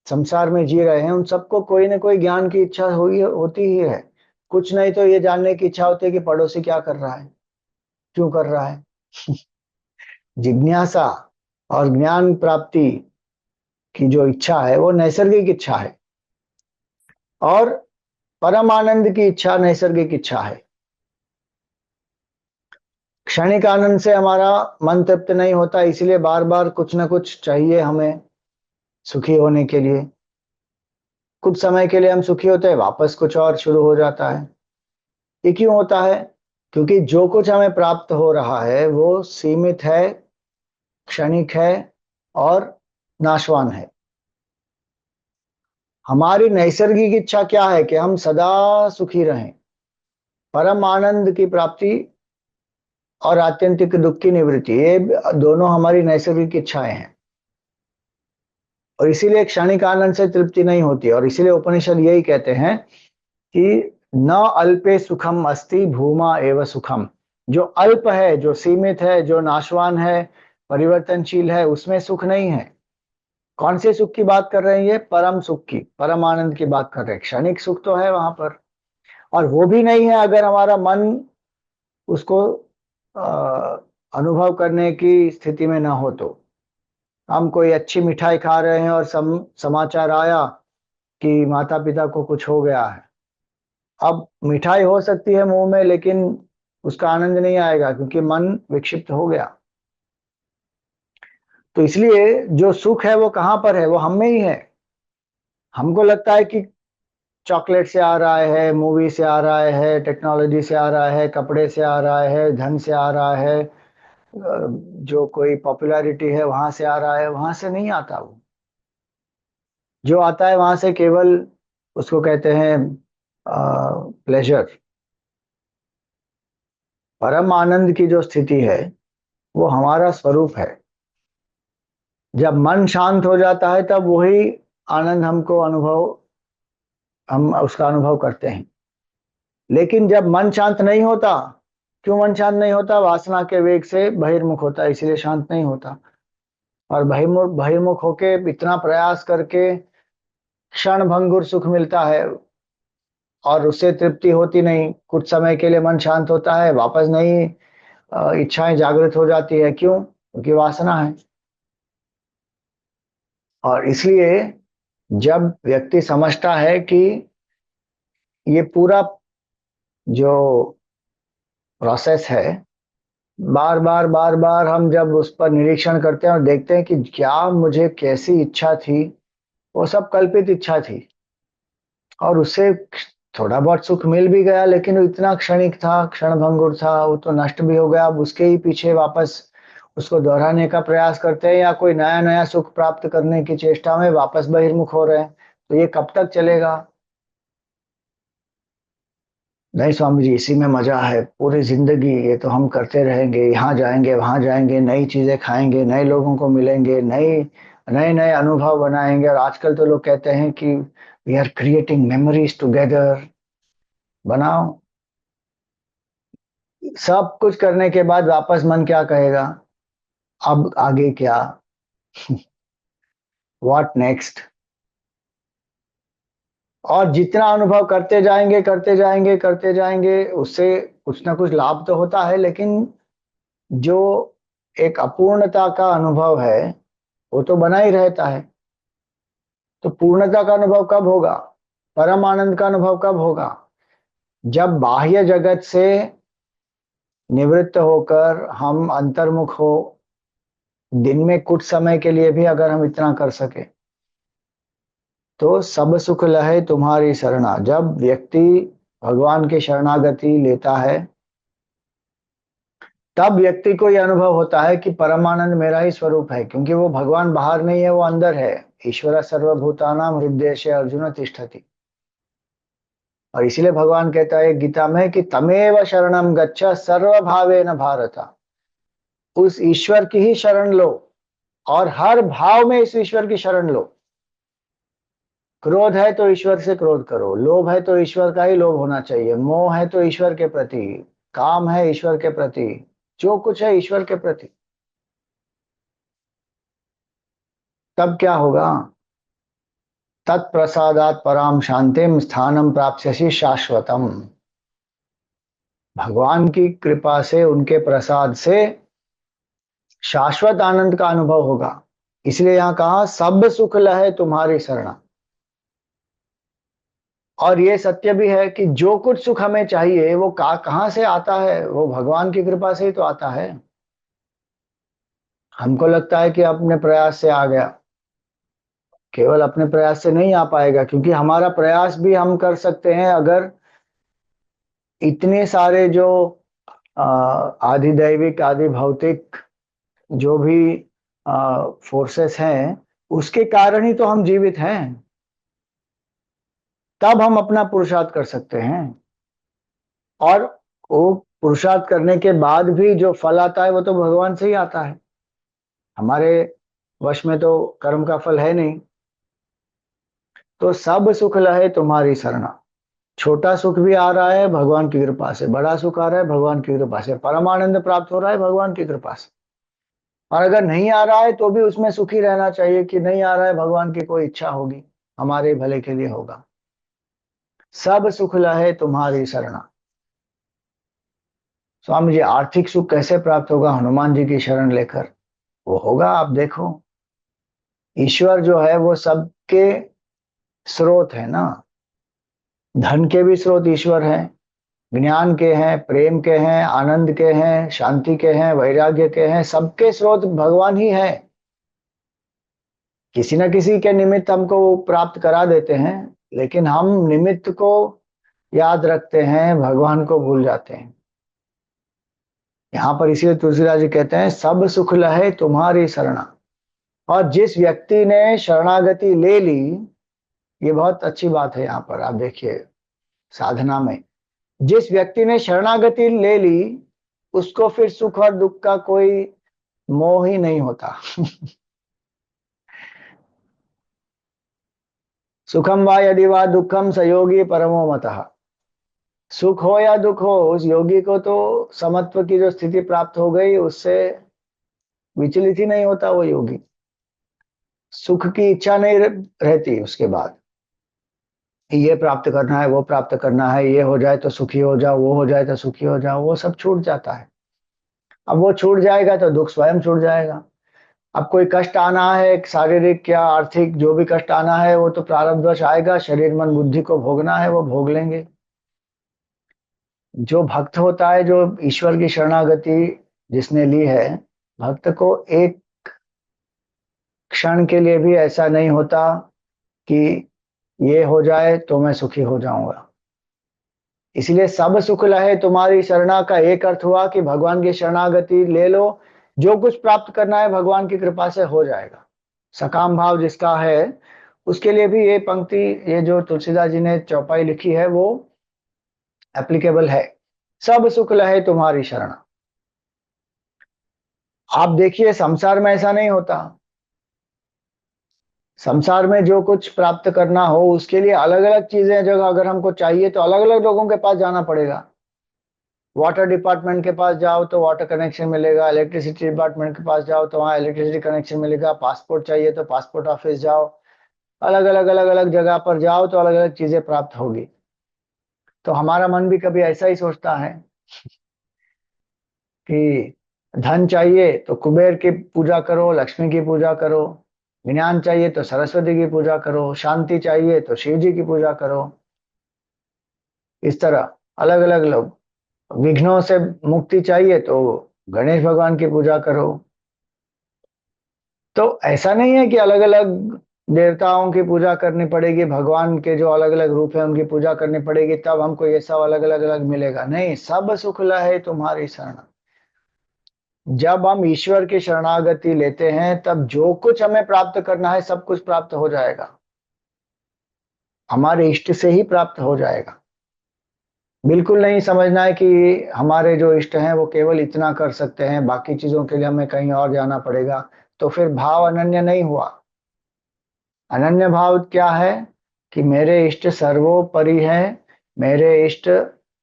Speaker 1: संसार में जी रहे हैं उन सबको कोई ना कोई ज्ञान की इच्छा होती ही है। कुछ नहीं तो ये जानने की इच्छा होती है कि पड़ोसी क्या कर रहा है, क्यों कर रहा है। जिज्ञासा और ज्ञान प्राप्ति की जो इच्छा है वो नैसर्गिक इच्छा है। और परम आनंद की इच्छा नैसर्गिक इच्छा है। क्षणिक आनंद से हमारा मन तृप्त नहीं होता, इसलिए बार बार कुछ ना कुछ चाहिए हमें सुखी होने के लिए। कुछ समय के लिए हम सुखी होते हैं, वापस कुछ और शुरू हो जाता है। ये क्यों होता है? क्योंकि जो कुछ हमें प्राप्त हो रहा है वो सीमित है, क्षणिक है और नाशवान है। हमारी नैसर्गिक इच्छा क्या है? कि हम सदा सुखी रहें, परम आनंद की प्राप्ति और आत्यंतिक दुख की निवृत्ति, ये दोनों हमारी नैसर्गिक इच्छाएं हैं। और इसीलिए क्षणिक आनंद से तृप्ति नहीं होती। और इसीलिए उपनिषद यही कहते हैं कि न अल्पे सुखम अस्ति भूमा एव सुखम। जो अल्प है, जो सीमित है, जो नाशवान है, परिवर्तनशील है, उसमें सुख नहीं है। कौन से सुख की बात कर रहे हैं? ये परम सुख की, परम आनंद की बात कर रहे हैं। क्षणिक सुख तो है वहां पर, और वो भी नहीं है अगर हमारा मन उसको अनुभव करने की स्थिति में ना हो। तो हम कोई अच्छी मिठाई खा रहे हैं और समाचार आया कि माता पिता को कुछ हो गया है। अब मिठाई हो सकती है मुंह में, लेकिन उसका आनंद नहीं आएगा क्योंकि मन विक्षिप्त हो गया। तो इसलिए जो सुख है वो कहां पर है? वो हम में ही है। हमको लगता है कि चॉकलेट से आ रहा है, मूवी से आ रहा है, टेक्नोलॉजी से आ रहा है, कपड़े से आ रहा है, धन से आ रहा है, जो कोई पॉपुलैरिटी है वहां से आ रहा है, वहां से नहीं आता। वो जो आता है वहां से केवल उसको कहते हैं प्लेजर। परम आनंद की जो स्थिति है वो हमारा स्वरूप है। जब मन शांत हो जाता है तब वही आनंद हम उसका अनुभव करते हैं। लेकिन जब मन शांत नहीं होता, क्यों मन शांत नहीं होता? वासना के वेग से बहिर्मुख होता है, इसलिए शांत नहीं होता। और बहिर्मुख बहिर्मुख होके इतना प्रयास करके क्षण भंगुर सुख मिलता है और उससे तृप्ति होती नहीं। कुछ समय के लिए मन शांत होता है, वापस नहीं इच्छाएं जागृत हो जाती है। क्यों? क्योंकि वासना है। और इसलिए जब व्यक्ति समझता है कि ये पूरा जो प्रोसेस है, बार बार हम जब उस पर निरीक्षण करते हैं और देखते हैं कि क्या मुझे कैसी इच्छा थी, वो सब कल्पित इच्छा थी। और उससे थोड़ा बहुत सुख मिल भी गया, लेकिन वो इतना क्षणिक था, क्षण भंगुर था, वो तो नष्ट भी हो गया। अब उसके ही पीछे वापस उसको दोहराने का प्रयास करते हैं या कोई नया नया सुख प्राप्त करने की चेष्टा में वापस बहिर्मुख हो रहे हैं। तो ये कब तक चलेगा? नहीं स्वामी जी, इसी में मजा है पूरी जिंदगी। ये तो हम करते रहेंगे, यहाँ जाएंगे वहां जाएंगे, नई चीजें खाएंगे, नए लोगों को मिलेंगे, नए नए नए अनुभव बनाएंगे। और आजकल तो लोग कहते हैं कि we are creating memories together. बनाओ। सब कुछ करने के बाद वापस मन क्या कहेगा? अब आगे क्या? What next? और जितना अनुभव करते जाएंगे करते जाएंगे करते जाएंगे, उससे कुछ ना कुछ लाभ तो होता है, लेकिन जो एक अपूर्णता का अनुभव है वो तो बना ही रहता है। तो पूर्णता का अनुभव कब होगा? परम आनंद का अनुभव कब होगा? जब बाह्य जगत से निवृत्त होकर हम अंतर्मुख हो। दिन में कुछ समय के लिए भी अगर हम इतना कर सके तो सब सुख लहे तुम्हारी शरणा। जब व्यक्ति भगवान की शरणागति लेता है तब व्यक्ति को यह अनुभव होता है कि परमानंद मेरा ही स्वरूप है, क्योंकि वो भगवान बाहर नहीं है, वो अंदर है। ईश्वर सर्वभूतानां हृदय अर्जुन तिष्ठति। और इसीलिए भगवान कहता है गीता में कि तमेव शरणम गच्छ सर्वभावेन भारत। उस ईश्वर की ही शरण लो और हर भाव में इस ईश्वर की शरण लो। क्रोध है तो ईश्वर से क्रोध करो, लोभ है तो ईश्वर का ही लोभ होना चाहिए, मोह है तो ईश्वर के प्रति, काम है ईश्वर के प्रति, जो कुछ है ईश्वर के प्रति। तब क्या होगा? तत्प्रसादात पराम शांतिम स्थानम प्राप्स्यसि शाश्वतम। भगवान की कृपा से, उनके प्रसाद से शाश्वत आनंद का अनुभव होगा। इसलिए यहां कहा सब सुख लहे तुम्हारी शरणा। और ये सत्य भी है कि जो कुछ सुख हमें चाहिए वो कहां से आता है? वो भगवान की कृपा से ही तो आता है। हमको लगता है कि अपने प्रयास से आ गया, केवल अपने प्रयास से नहीं आ पाएगा, क्योंकि हमारा प्रयास भी हम कर सकते हैं अगर इतने सारे जो आदि दैविक आदि भौतिक जो भी फोर्सेस हैं, उसके कारण ही तो हम जीवित हैं। तब हम अपना पुरुषार्थ कर सकते हैं। और वो पुरुषार्थ करने के बाद भी जो फल आता है वो तो भगवान से ही आता है। हमारे वश में तो कर्म का फल है नहीं। तो सब सुख लहे तुम्हारी शरणा। छोटा सुख भी आ रहा है भगवान की कृपा से, बड़ा सुख आ रहा है भगवान की कृपा से, परमानंद प्राप्त हो रहा है भगवान की कृपा से। और अगर नहीं आ रहा है तो भी उसमें सुखी रहना चाहिए कि नहीं आ रहा है, भगवान की कोई इच्छा होगी, हमारे भले के लिए होगा। सब सुख लहे तुम्हारी शरणा। स्वामी जी, आर्थिक सुख कैसे प्राप्त होगा? हनुमान जी की शरण लेकर। वो होगा, आप देखो। ईश्वर जो है वो सबके स्रोत है ना। धन के भी स्रोत ईश्वर हैं, ज्ञान के हैं, प्रेम के हैं, आनंद के हैं, शांति के हैं, वैराग्य के हैं। सबके स्रोत भगवान ही है। किसी न किसी के निमित्त हमको वो प्राप्त करा देते हैं। लेकिन हम निमित्त को याद रखते हैं, भगवान को भूल जाते हैं। यहाँ पर इसीलिए तुलसीदास जी कहते हैं सब सुख लहे तुम्हारी शरणा। और जिस व्यक्ति ने शरणागति ले ली, ये बहुत अच्छी बात है, यहाँ पर आप देखिए साधना में जिस व्यक्ति ने शरणागति ले ली, उसको फिर सुख और दुख का कोई मोह ही नहीं होता। सुखम वा यदि वा दुखम स योगी परमो मतः। सुख हो या दुख हो, उस योगी को तो समत्व की जो स्थिति प्राप्त हो गई, उससे विचलित ही नहीं होता वो योगी। सुख की इच्छा नहीं रहती उसके बाद, ये प्राप्त करना है, वो प्राप्त करना है, ये हो जाए तो सुखी हो जाओ, वो हो जाए तो सुखी हो जाओ, वो सब छूट जाता है। अब वो छूट जाएगा तो दुख स्वयं छूट जाएगा। अब कोई कष्ट आना है, शारीरिक या आर्थिक जो भी कष्ट आना है, वो तो प्रारब्धवश आएगा, शरीर मन बुद्धि को भोगना है, वो भोग लेंगे। जो भक्त होता है, जो ईश्वर की शरणागति जिसने ली है, भक्त को एक क्षण के लिए भी ऐसा नहीं होता कि ये हो जाए तो मैं सुखी हो जाऊंगा। इसलिए सब सुख लहे तुम्हारी शरणा का एक अर्थ हुआ कि भगवान की शरणागति ले लो, जो कुछ प्राप्त करना है भगवान की कृपा से हो जाएगा। सकाम भाव जिसका है, उसके लिए भी ये पंक्ति, ये जो तुलसीदास जी ने चौपाई लिखी है, वो एप्लीकेबल है। सब सुख लहे तुम्हारी शरण। आप देखिए संसार में ऐसा नहीं होता। संसार में जो कुछ प्राप्त करना हो, उसके लिए अलग अलग चीजें, जो अगर हमको चाहिए तो अलग अलग लोगों के पास जाना पड़ेगा। वाटर डिपार्टमेंट के पास जाओ तो वाटर कनेक्शन मिलेगा, इलेक्ट्रिसिटी डिपार्टमेंट के पास जाओ तो वहाँ इलेक्ट्रिसिटी कनेक्शन मिलेगा, पासपोर्ट चाहिए तो पासपोर्ट ऑफिस जाओ, अलग अलग जगह पर जाओ तो अलग अलग चीजें प्राप्त होगी। तो हमारा मन भी कभी ऐसा ही सोचता है कि धन चाहिए तो कुबेर की पूजा करो, लक्ष्मी की पूजा करो, ज्ञान चाहिए तो सरस्वती की पूजा करो, शांति चाहिए तो शिव जी की पूजा करो। इस तरह अलग अलग लोग, विघ्नों से मुक्ति चाहिए तो गणेश भगवान की पूजा करो। तो ऐसा नहीं है कि अलग अलग देवताओं की पूजा करनी पड़ेगी, भगवान के जो अलग अलग रूप है उनकी पूजा करनी पड़ेगी, तब हमको ये सब अलग अलग अलग मिलेगा। नहीं, सब सुख लहे तुम्हारी शरण। जब हम ईश्वर की शरणागति लेते हैं, तब जो कुछ हमें प्राप्त करना है सब कुछ प्राप्त हो जाएगा, हमारे इष्ट से ही प्राप्त हो जाएगा। बिल्कुल नहीं समझना है कि हमारे जो इष्ट हैं वो केवल इतना कर सकते हैं, बाकी चीजों के लिए हमें कहीं और जाना पड़ेगा। तो फिर भाव अनन्य नहीं हुआ। अनन्य भाव क्या है कि मेरे इष्ट सर्वोपरि है, मेरे इष्ट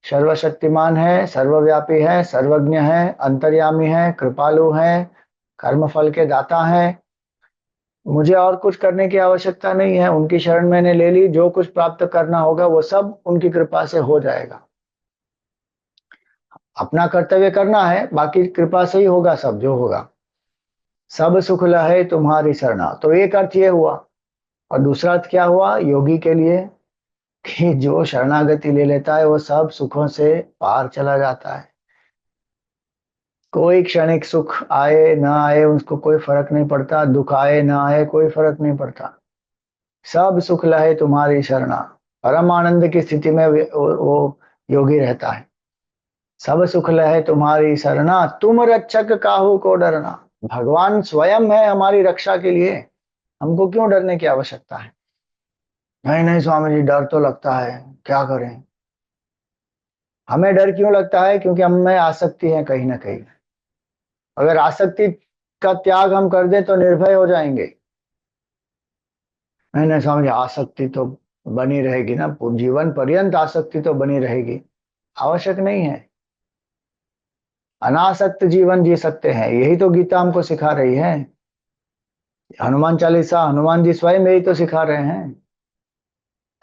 Speaker 1: सर्वशक्तिमान है, सर्वव्यापी है, सर्वज्ञ है, अंतर्यामी है, कृपालु है, कर्म फल के दाता है। मुझे और कुछ करने की आवश्यकता नहीं है, उनकी शरण मैंने ले ली, जो कुछ प्राप्त करना होगा वो सब उनकी कृपा से हो जाएगा। अपना कर्तव्य करना है, बाकी कृपा से ही होगा सब जो होगा। सब सुख लहे तुम्हारी शरणा, तो एक अर्थ ये हुआ। और दूसरा अर्थ क्या हुआ योगी के लिए, कि जो शरणागति ले लेता है वो सब सुखों से पार चला जाता है। कोई क्षणिक सुख आए ना आए उसको कोई फर्क नहीं पड़ता, दुख आए ना आए कोई फर्क नहीं पड़ता। सब सुख लहे तुम्हारी शरणा, परम आनंद की स्थिति में वो योगी रहता है। सब सुख लहे तुम्हारी शरणा, तुम रक्षक काहू को डरना। भगवान स्वयं है हमारी रक्षा के लिए, हमको क्यों डरने की आवश्यकता है। नहीं नहीं स्वामी जी, डर तो लगता है, क्या करें। हमें डर क्यों लगता है, क्योंकि हम में आसक्ति है कहीं ना कहीं। अगर आसक्ति का त्याग हम कर दें तो निर्भय हो जाएंगे। नहीं नहीं स्वामी जी, आसक्ति तो बनी रहेगी ना, जीवन पर्यंत आसक्ति तो बनी रहेगी। आवश्यक नहीं है, अनासक्त जीवन जी सकते हैं, यही तो गीता हमको सिखा रही है। हनुमान चालीसा, हनुमान जी स्वयं यही तो सिखा रहे हैं।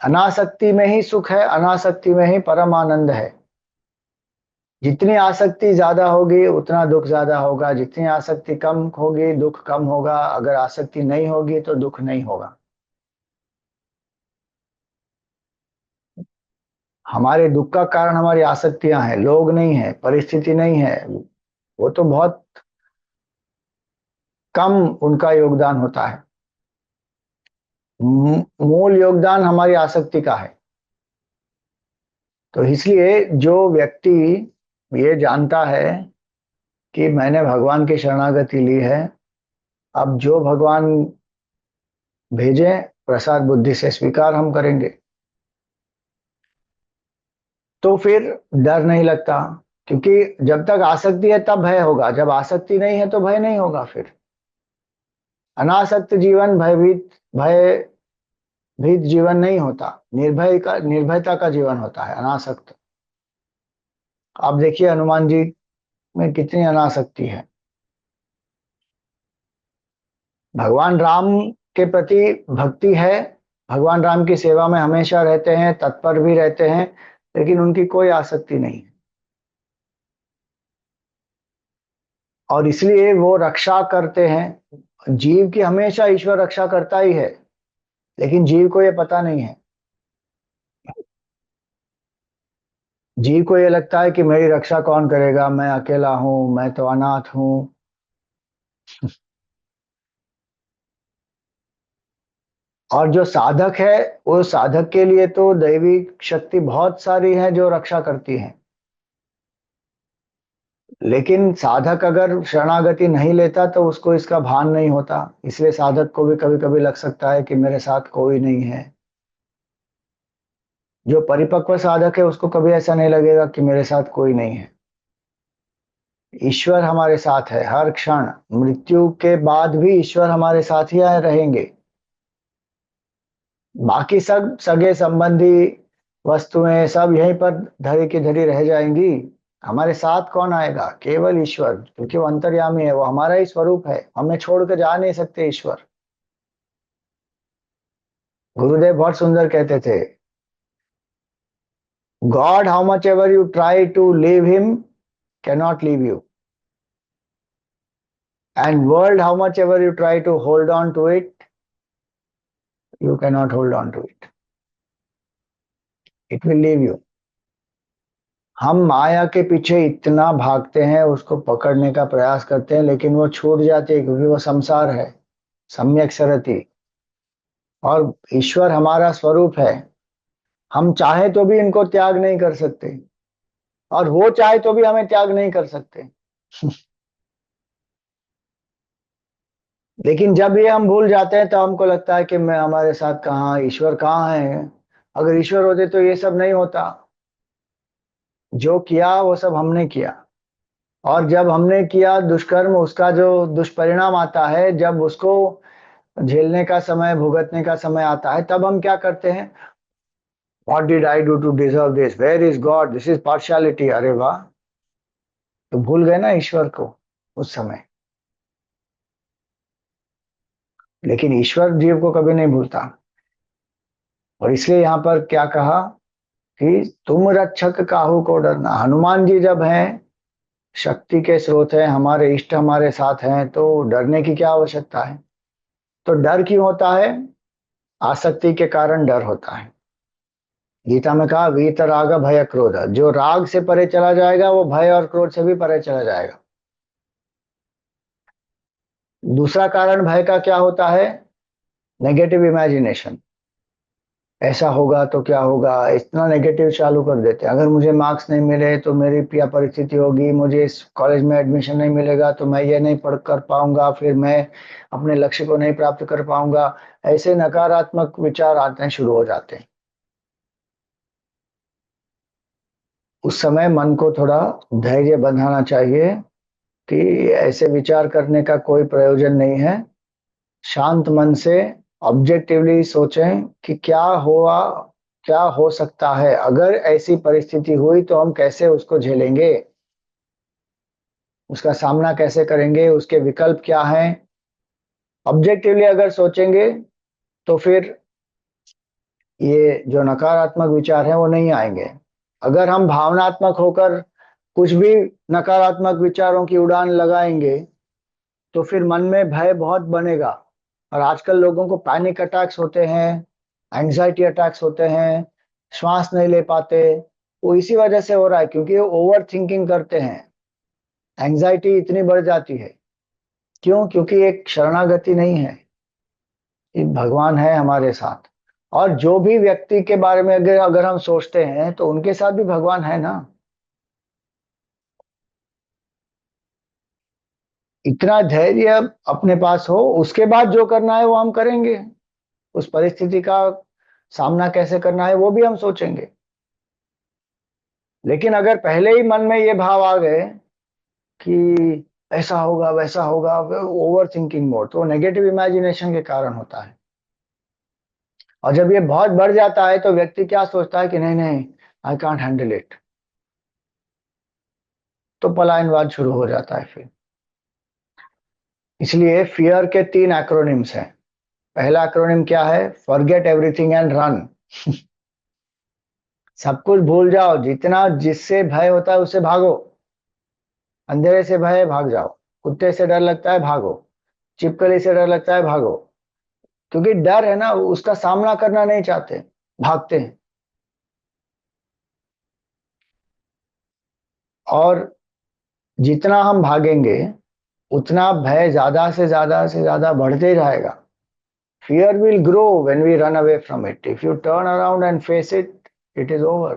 Speaker 1: अनासक्ति में ही सुख है, अनासक्ति में ही परम आनंद है। जितनी आसक्ति ज्यादा होगी उतना दुख ज्यादा होगा, जितनी आसक्ति कम होगी दुख कम होगा, अगर आसक्ति नहीं होगी तो दुख नहीं होगा। हमारे दुख का कारण हमारी आसक्तियां हैं, लोग नहीं है, परिस्थिति नहीं है, वो तो बहुत कम उनका योगदान होता है। मूल योगदान हमारी आसक्ति का है। तो इसलिए जो व्यक्ति ये जानता है कि मैंने भगवान की शरणागति ली है, अब जो भगवान भेजें प्रसाद बुद्धि से स्वीकार हम करेंगे, तो फिर डर नहीं लगता। क्योंकि जब तक आसक्ति है तब भय होगा, जब आसक्ति नहीं है तो भय नहीं होगा। फिर अनासक्त जीवन भयभीत जीवन नहीं होता, निर्भयता का जीवन होता है अनासक्त। आप देखिए हनुमान जी में कितनी अनासक्ति है। भगवान राम के प्रति भक्ति है, भगवान राम की सेवा में हमेशा रहते हैं, तत्पर भी रहते हैं, लेकिन उनकी कोई आसक्ति नहीं है। और इसलिए वो रक्षा करते हैं जीव की। हमेशा ईश्वर रक्षा करता ही है, लेकिन जीव को ये पता नहीं है। जीव को ये लगता है कि मेरी रक्षा कौन करेगा, मैं अकेला हूं, मैं तो अनाथ हूं। और जो साधक है, वो साधक के लिए तो दैवी शक्ति बहुत सारी है जो रक्षा करती है। लेकिन साधक अगर शरणागति नहीं लेता तो उसको इसका भान नहीं होता। इसलिए साधक को भी कभी कभी लग सकता है कि मेरे साथ कोई नहीं है। जो परिपक्व साधक है उसको कभी ऐसा नहीं लगेगा कि मेरे साथ कोई नहीं है। ईश्वर हमारे साथ है हर क्षण। मृत्यु के बाद भी ईश्वर हमारे साथ ही आए रहेंगे। बाकी सब सगे संबंधी वस्तुएं सब यहीं पर धरी की धरी रह जाएंगी। हमारे साथ कौन आएगा? केवल ईश्वर, क्योंकि वो अंतर्यामी है, वो हमारा ही स्वरूप है। हमें छोड़ कर जा नहीं सकते ईश्वर। गुरुदेव बहुत सुंदर कहते थे, God how much ever you try to leave him can not leave you, and world how much ever you try to hold on to it you can not hold on to it, it will leave you. हम माया के पीछे इतना भागते हैं, उसको पकड़ने का प्रयास करते हैं, लेकिन वो छूट जाती है क्योंकि वो संसार है, सम्यक सरति। और ईश्वर हमारा स्वरूप है। हम चाहे तो भी इनको त्याग नहीं कर सकते, और वो चाहे तो भी हमें त्याग नहीं कर सकते। लेकिन जब ये हम भूल जाते हैं तो हमको लगता है कि मैं हमारे साथ कहाँ, ईश्वर कहाँ है। अगर ईश्वर होते तो ये सब नहीं होता। जो किया वो सब हमने किया, और जब हमने किया दुष्कर्म, उसका जो दुष्परिणाम आता है, जब उसको झेलने का समय, भुगतने का समय आता है, तब हम क्या करते हैं? What did I do to deserve this, where is God, this is partiality. अरे वाह, तो भूल गए ना ईश्वर को उस समय। लेकिन ईश्वर जीव को कभी नहीं भूलता। और इसलिए यहाँ पर क्या कहा कि तुम रक्षक काहू को डरना। हनुमान जी जब हैं, शक्ति के स्रोत हैं, हमारे इष्ट हमारे साथ हैं, तो डरने की क्या आवश्यकता है? तो डर क्यों होता है? आसक्ति के कारण डर होता है। गीता में कहा वीत राग भय क्रोध। जो राग से परे चला जाएगा वो भय और क्रोध से भी परे चला जाएगा। दूसरा कारण भय का क्या होता है? Negative imagination. ऐसा होगा तो क्या होगा, इतना नेगेटिव चालू कर देते हैं। अगर मुझे मार्क्स नहीं मिले तो मेरी क्या परिस्थिति होगी, मुझे इस कॉलेज में एडमिशन नहीं मिलेगा तो मैं ये नहीं पढ़ कर पाऊंगा, फिर मैं अपने लक्ष्य को नहीं प्राप्त कर पाऊंगा। ऐसे नकारात्मक विचार आते शुरू हो जाते हैं। उस समय मन को थोड़ा धैर्य बंधाना चाहिए कि ऐसे विचार करने का कोई प्रयोजन नहीं है। शांत मन से ऑब्जेक्टिवली सोचें कि क्या हो सकता है, अगर ऐसी परिस्थिति हुई तो हम कैसे उसको झेलेंगे, उसका सामना कैसे करेंगे, उसके विकल्प क्या हैं। ऑब्जेक्टिवली अगर सोचेंगे तो फिर ये जो नकारात्मक विचार हैं वो नहीं आएंगे। अगर हम भावनात्मक होकर कुछ भी नकारात्मक विचारों की उड़ान लगाएंगे तो फिर मन में भय बहुत बनेगा। और आजकल लोगों को पैनिक अटैक्स होते हैं, एंजाइटी अटैक्स होते हैं, श्वास नहीं ले पाते। वो इसी वजह से हो रहा है क्योंकि वो ओवर थिंकिंग करते हैं। एंजाइटी इतनी बढ़ जाती है, क्यों? क्योंकि एक शरणागति नहीं है। कि भगवान है हमारे साथ। और जो भी व्यक्ति के बारे में अगर अगर हम सोचते हैं तो उनके साथ भी भगवान है ना। इतना धैर्य अपने पास हो, उसके बाद जो करना है वो हम करेंगे। उस परिस्थिति का सामना कैसे करना है वो भी हम सोचेंगे। लेकिन अगर पहले ही मन में ये भाव आ गए कि ऐसा होगा वैसा होगा, ओवर थिंकिंग मोड, तो नेगेटिव इमेजिनेशन के कारण होता है। और जब ये बहुत बढ़ जाता है तो व्यक्ति क्या सोचता है कि नहीं नहीं, आई कांट हैंडल इट, तो पलायनवाद शुरू हो जाता है फिर। इसलिए फियर के 3 एक्रोनिम्स हैं। पहला एक्रोनिम क्या है? Forget everything and run. सब कुछ भूल जाओ, जितना जिससे भय होता है उससे भागो। अंधेरे से भय है, भाग जाओ। कुत्ते से डर लगता है, भागो। छिपकली से डर लगता है, भागो। क्योंकि डर है ना, उसका सामना करना नहीं चाहते, भागते हैं। और जितना हम भागेंगे उतना भय ज्यादा से ज्यादा बढ़ते ही रहेगा। Fear will grow when we run away from it. If you turn around and face it, it is over.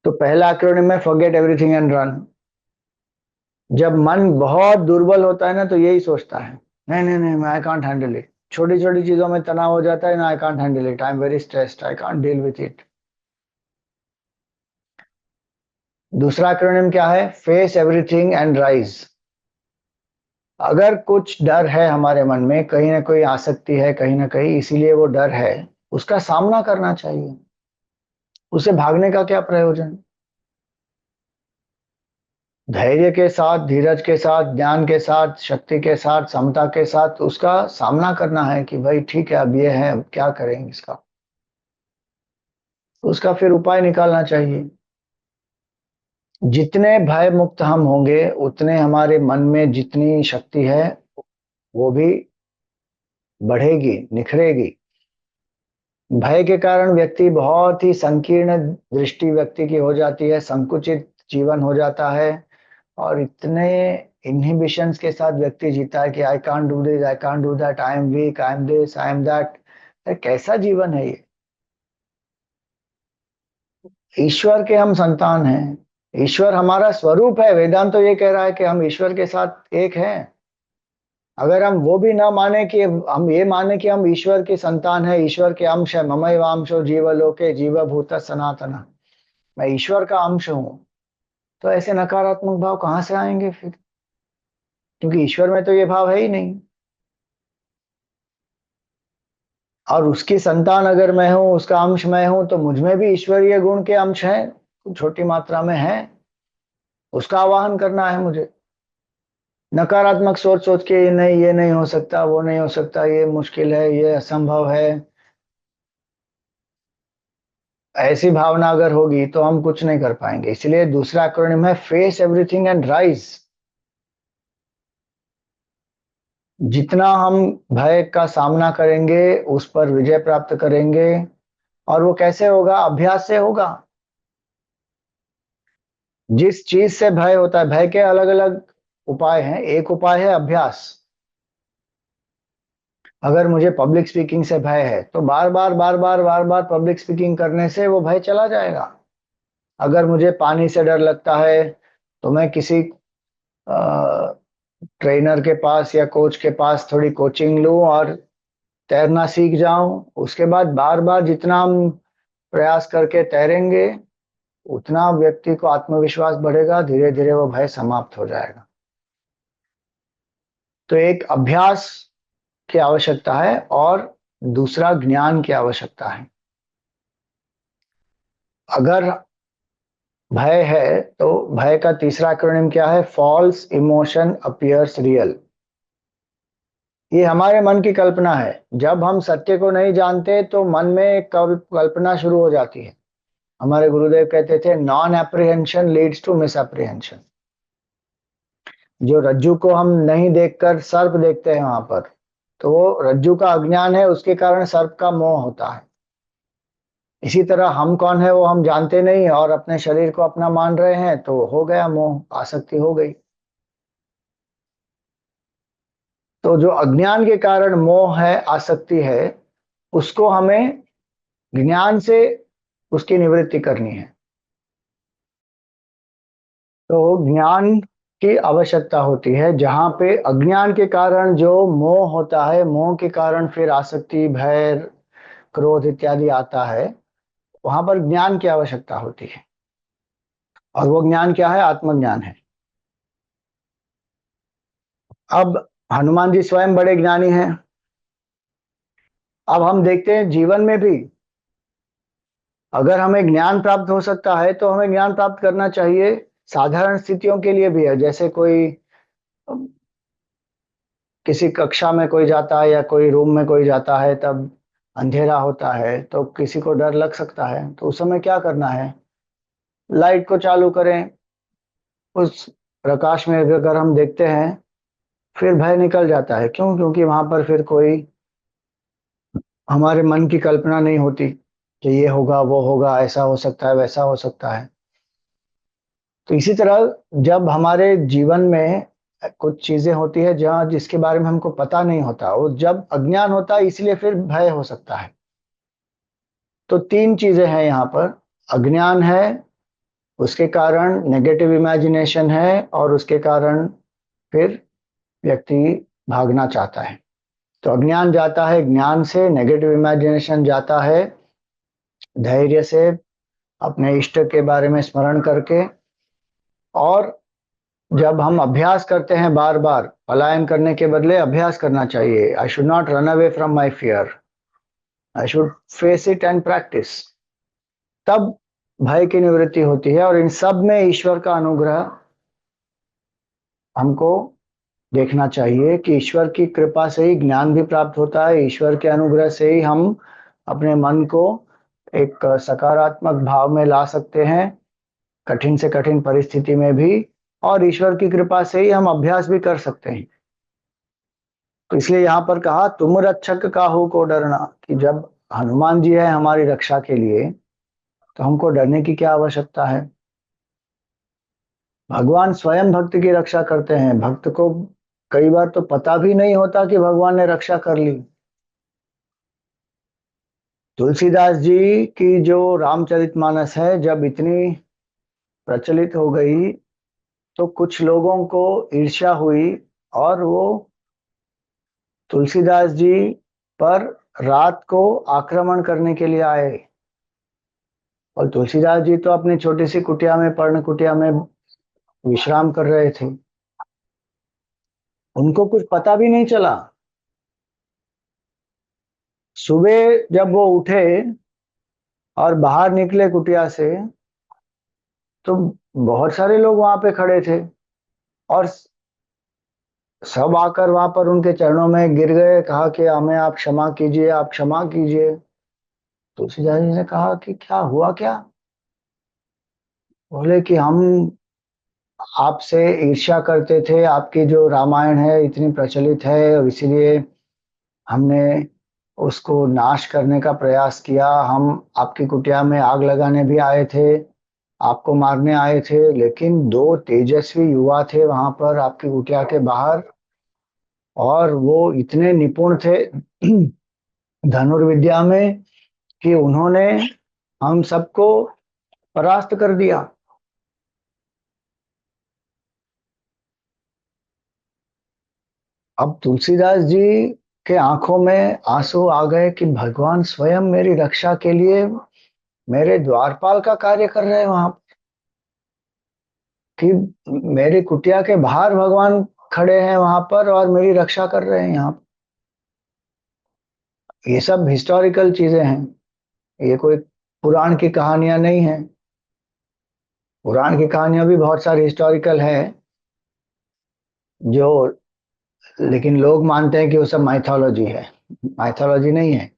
Speaker 1: तो पहला एक्रोनिम है फॉरगेट एवरीथिंग एंड रन। जब मन बहुत दुर्बल होता है ना तो यही सोचता है, नहीं नहीं नहीं, आई कांट हैंडल इट। छोटी छोटी चीजों में तनाव हो जाता है ना, I can't handle it, I am very stressed, I can't deal with it. दूसरा एक्रोनिम क्या है? Face everything and rise. अगर कुछ डर है हमारे मन में, कहीं ना कोई आसक्ति है कहीं ना कहीं, इसीलिए वो डर है, उसका सामना करना चाहिए। उसे भागने का क्या प्रयोजन? धैर्य के साथ, धीरज के साथ, ज्ञान के साथ, शक्ति के साथ, समता के साथ उसका सामना करना है कि भाई ठीक है, अब ये है, अब क्या करेंगे इसका। उसका फिर उपाय निकालना चाहिए। जितने भय मुक्त हम होंगे उतने हमारे मन में जितनी शक्ति है वो भी बढ़ेगी, निखरेगी। भय के कारण व्यक्ति बहुत ही संकीर्ण दृष्टि व्यक्ति की हो जाती है, संकुचित जीवन हो जाता है। और इतने इनहिबिशंस के साथ व्यक्ति जीता है कि I can't do this, I can't do that, I am weak, I am this, I am that. कैसा जीवन है ये? ईश्वर के हम संतान हैं, ईश्वर हमारा स्वरूप है। वेदांत तो ये कह रहा है कि हम ईश्वर के साथ एक हैं। अगर हम वो भी ना माने, कि हम ये माने कि हम ईश्वर के संतान है, ईश्वर के अंश है, ममैवांशो जीवलोके जीवभूत सनातन, मैं ईश्वर का अंश हूं, तो ऐसे नकारात्मक भाव कहां से आएंगे फिर? क्योंकि ईश्वर में तो ये भाव है ही नहीं। और उसकी संतान अगर मैं हूं, उसका अंश मैं हूं, तो मुझ में भी ईश्वरीय गुण के अंश हैं, छोटी मात्रा में है। उसका आवाहन करना है मुझे। नकारात्मक सोच सोच के नहीं, ये नहीं हो सकता, वो नहीं हो सकता, ये मुश्किल है, ये असंभव है, ऐसी भावना अगर होगी तो हम कुछ नहीं कर पाएंगे। इसलिए दूसरा एक्रोनिम है फेस एवरीथिंग एंड राइज। जितना हम भय का सामना करेंगे, उस पर विजय प्राप्त करेंगे। और वो कैसे होगा? अभ्यास से होगा। जिस चीज से भय होता है, भय के अलग अलग उपाय हैं। एक उपाय है अभ्यास। अगर मुझे पब्लिक स्पीकिंग से भय है तो बार बार पब्लिक स्पीकिंग करने से वो भय चला जाएगा। अगर मुझे पानी से डर लगता है तो मैं किसी ट्रेनर के पास या कोच के पास थोड़ी कोचिंग लूं और तैरना सीख जाऊं। उसके बाद बार बार जितना हम प्रयास करके तैरेंगे, उतना व्यक्ति को आत्मविश्वास बढ़ेगा, धीरे धीरे वो भय समाप्त हो जाएगा। तो एक अभ्यास की आवश्यकता है और दूसरा ज्ञान की आवश्यकता है। अगर भय है तो भय का तीसरा एक्रोनिम क्या है? False emotion appears real. ये हमारे मन की कल्पना है। जब हम सत्य को नहीं जानते तो मन में एक कल्पना शुरू हो जाती है। हमारे गुरुदेव कहते थे, non apprehension leads to misapprehension. जो रज्जू को हम नहीं देखकर सर्प देखते हैं वहां पर, तो वो रज्जू का अज्ञान है, उसके कारण सर्प का मोह होता है। इसी तरह हम कौन है वो हम जानते नहीं और अपने शरीर को अपना मान रहे हैं, तो हो गया मोह, आसक्ति हो गई। तो जो अज्ञान के कारण मोह है, आसक्ति है, उसको हमें ज्ञान से उसकी निवृत्ति करनी है। तो ज्ञान की आवश्यकता होती है। जहां पे अज्ञान के कारण जो मोह होता है, मोह के कारण फिर आसक्ति, भय, क्रोध इत्यादि आता है, वहां पर ज्ञान की आवश्यकता होती है। और वो ज्ञान क्या है? आत्मज्ञान है। अब हनुमान जी स्वयं बड़े ज्ञानी हैं। अब हम देखते हैं जीवन में भी अगर हमें ज्ञान प्राप्त हो सकता है तो हमें ज्ञान प्राप्त करना चाहिए। साधारण स्थितियों के लिए भी है। जैसे कोई किसी कक्षा में कोई जाता है या कोई रूम में कोई जाता है, तब अंधेरा होता है तो किसी को डर लग सकता है। तो उस समय क्या करना है? लाइट को चालू करें। उस प्रकाश में अगर हम देखते हैं, फिर भय निकल जाता है। क्यों? क्योंकि वहां पर फिर कोई हमारे मन की कल्पना नहीं होती कि ये होगा, वो होगा, ऐसा हो सकता है, वैसा हो सकता है। तो इसी तरह जब हमारे जीवन में कुछ चीजें होती है जहाँ जिसके बारे में हमको पता नहीं होता, और जब अज्ञान होता है, इसलिए फिर भय हो सकता है। तो तीन चीजें हैं यहाँ पर। अज्ञान है, उसके कारण नेगेटिव इमेजिनेशन है, और उसके कारण फिर व्यक्ति भागना चाहता है। तो अज्ञान जाता है ज्ञान से, नेगेटिव इमेजिनेशन जाता है धैर्य से, अपने इष्ट के बारे में स्मरण करके। और जब हम अभ्यास करते हैं, बार बार पलायन करने के बदले अभ्यास करना चाहिए। I should not run away from my fear, I should face it and practice. तब भय की निवृत्ति होती है। और इन सब में ईश्वर का अनुग्रह हमको देखना चाहिए कि ईश्वर की कृपा से ही ज्ञान भी प्राप्त होता है। ईश्वर के अनुग्रह से ही हम अपने मन को एक सकारात्मक भाव में ला सकते हैं, कठिन से कठिन परिस्थिति में भी। और ईश्वर की कृपा से ही हम अभ्यास भी कर सकते हैं। तो इसलिए यहाँ पर कहा, तुम रक्षक काहू को डरना, कि जब हनुमान जी है हमारी रक्षा के लिए, तो हमको डरने की क्या आवश्यकता है? भगवान स्वयं भक्त की रक्षा करते हैं। भक्त को कई बार तो पता भी नहीं होता कि भगवान ने रक्षा कर ली। तुलसीदास जी की जो रामचरितमानस है, जब इतनी प्रचलित हो गई, तो कुछ लोगों को ईर्ष्या हुई, और वो तुलसीदास जी पर रात को आक्रमण करने के लिए आए। और तुलसीदास जी तो अपनी छोटी सी कुटिया में, पर्ण कुटिया में विश्राम कर रहे थे। उनको कुछ पता भी नहीं चला। सुबह जब वो उठे और बाहर निकले कुटिया से, तो बहुत सारे लोग वहां पे खड़े थे, और सब आकर वहां पर उनके चरणों में गिर गए, कहा कि हमें आप क्षमा कीजिए, आप क्षमा कीजिए। तुलसीदास जी ने कहा कि क्या हुआ क्या? बोले कि हम आपसे ईर्ष्या करते थे, आपकी जो रामायण है इतनी प्रचलित है, और इसीलिए हमने उसको नाश करने का प्रयास किया। हम आपकी कुटिया में आग लगाने भी आए थे, आपको मारने आए थे, लेकिन दो तेजस्वी युवा थे वहां पर आपकी कुटिया के बाहर, और वो इतने निपुण थे धनुर्विद्या में कि उन्होंने हम सबको परास्त कर दिया। अब तुलसीदास जी के आंखों में आंसू आ गए कि भगवान स्वयं मेरी रक्षा के लिए मेरे द्वारपाल का कार्य कर रहे हैं वहां, कि मेरी कुटिया के बाहर भगवान खड़े हैं वहां पर और मेरी रक्षा कर रहे हैं यहाँ। ये सब हिस्टोरिकल चीजें हैं, ये कोई पुराण की कहानियां नहीं है। पुराण की कहानियां भी बहुत सारी हिस्टोरिकल है, जो, लेकिन लोग मानते हैं कि वो सब माइथोलॉजी है। माइथोलॉजी नहीं है।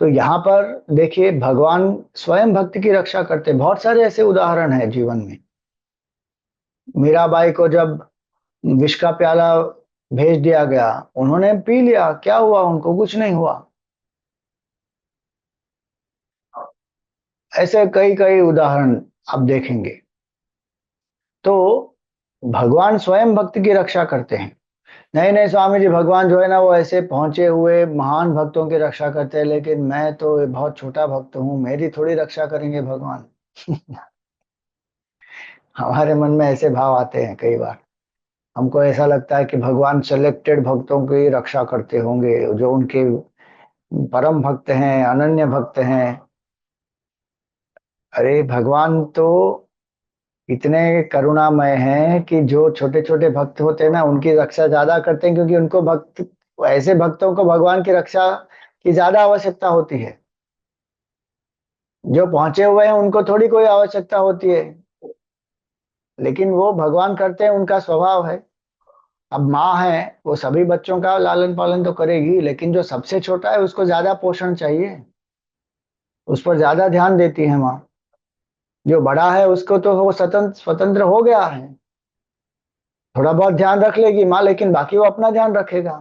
Speaker 1: तो यहाँ पर देखिए, भगवान स्वयं भक्त की रक्षा करते हैं। बहुत सारे ऐसे उदाहरण हैं जीवन में। मीराबाई को जब विष का प्याला भेज दिया गया, उन्होंने पी लिया, क्या हुआ? उनको कुछ नहीं हुआ। ऐसे कई कई उदाहरण आप देखेंगे। तो भगवान स्वयं भक्त की रक्षा करते हैं। नहीं नहीं स्वामी जी, भगवान जो है ना वो ऐसे पहुंचे हुए महान भक्तों की रक्षा करते हैं, लेकिन मैं तो बहुत छोटा भक्त हूँ, मेरी थोड़ी रक्षा करेंगे भगवान। हमारे मन में ऐसे भाव आते हैं कई बार। हमको ऐसा लगता है कि भगवान सेलेक्टेड भक्तों की रक्षा करते होंगे, जो उनके परम भक्त हैं, अनन्य भक्त हैं। अरे भगवान तो इतने करुणामय हैं कि जो छोटे छोटे भक्त होते हैं ना उनकी रक्षा ज्यादा करते हैं, क्योंकि उनको भक्त, ऐसे भक्तों को भगवान की रक्षा की ज्यादा आवश्यकता होती है। जो पहुंचे हुए हैं उनको थोड़ी कोई आवश्यकता होती है, लेकिन वो भगवान करते हैं, उनका स्वभाव है। अब माँ है, वो सभी बच्चों का लालन पालन तो करेगी, लेकिन जो सबसे छोटा है उसको ज्यादा पोषण चाहिए, उस पर ज्यादा ध्यान देती है माँ। जो बड़ा है उसको तो वो स्वतंत्र स्वतंत्र हो गया है, थोड़ा बहुत ध्यान रख लेगी माँ, लेकिन बाकी वो अपना ध्यान रखेगा।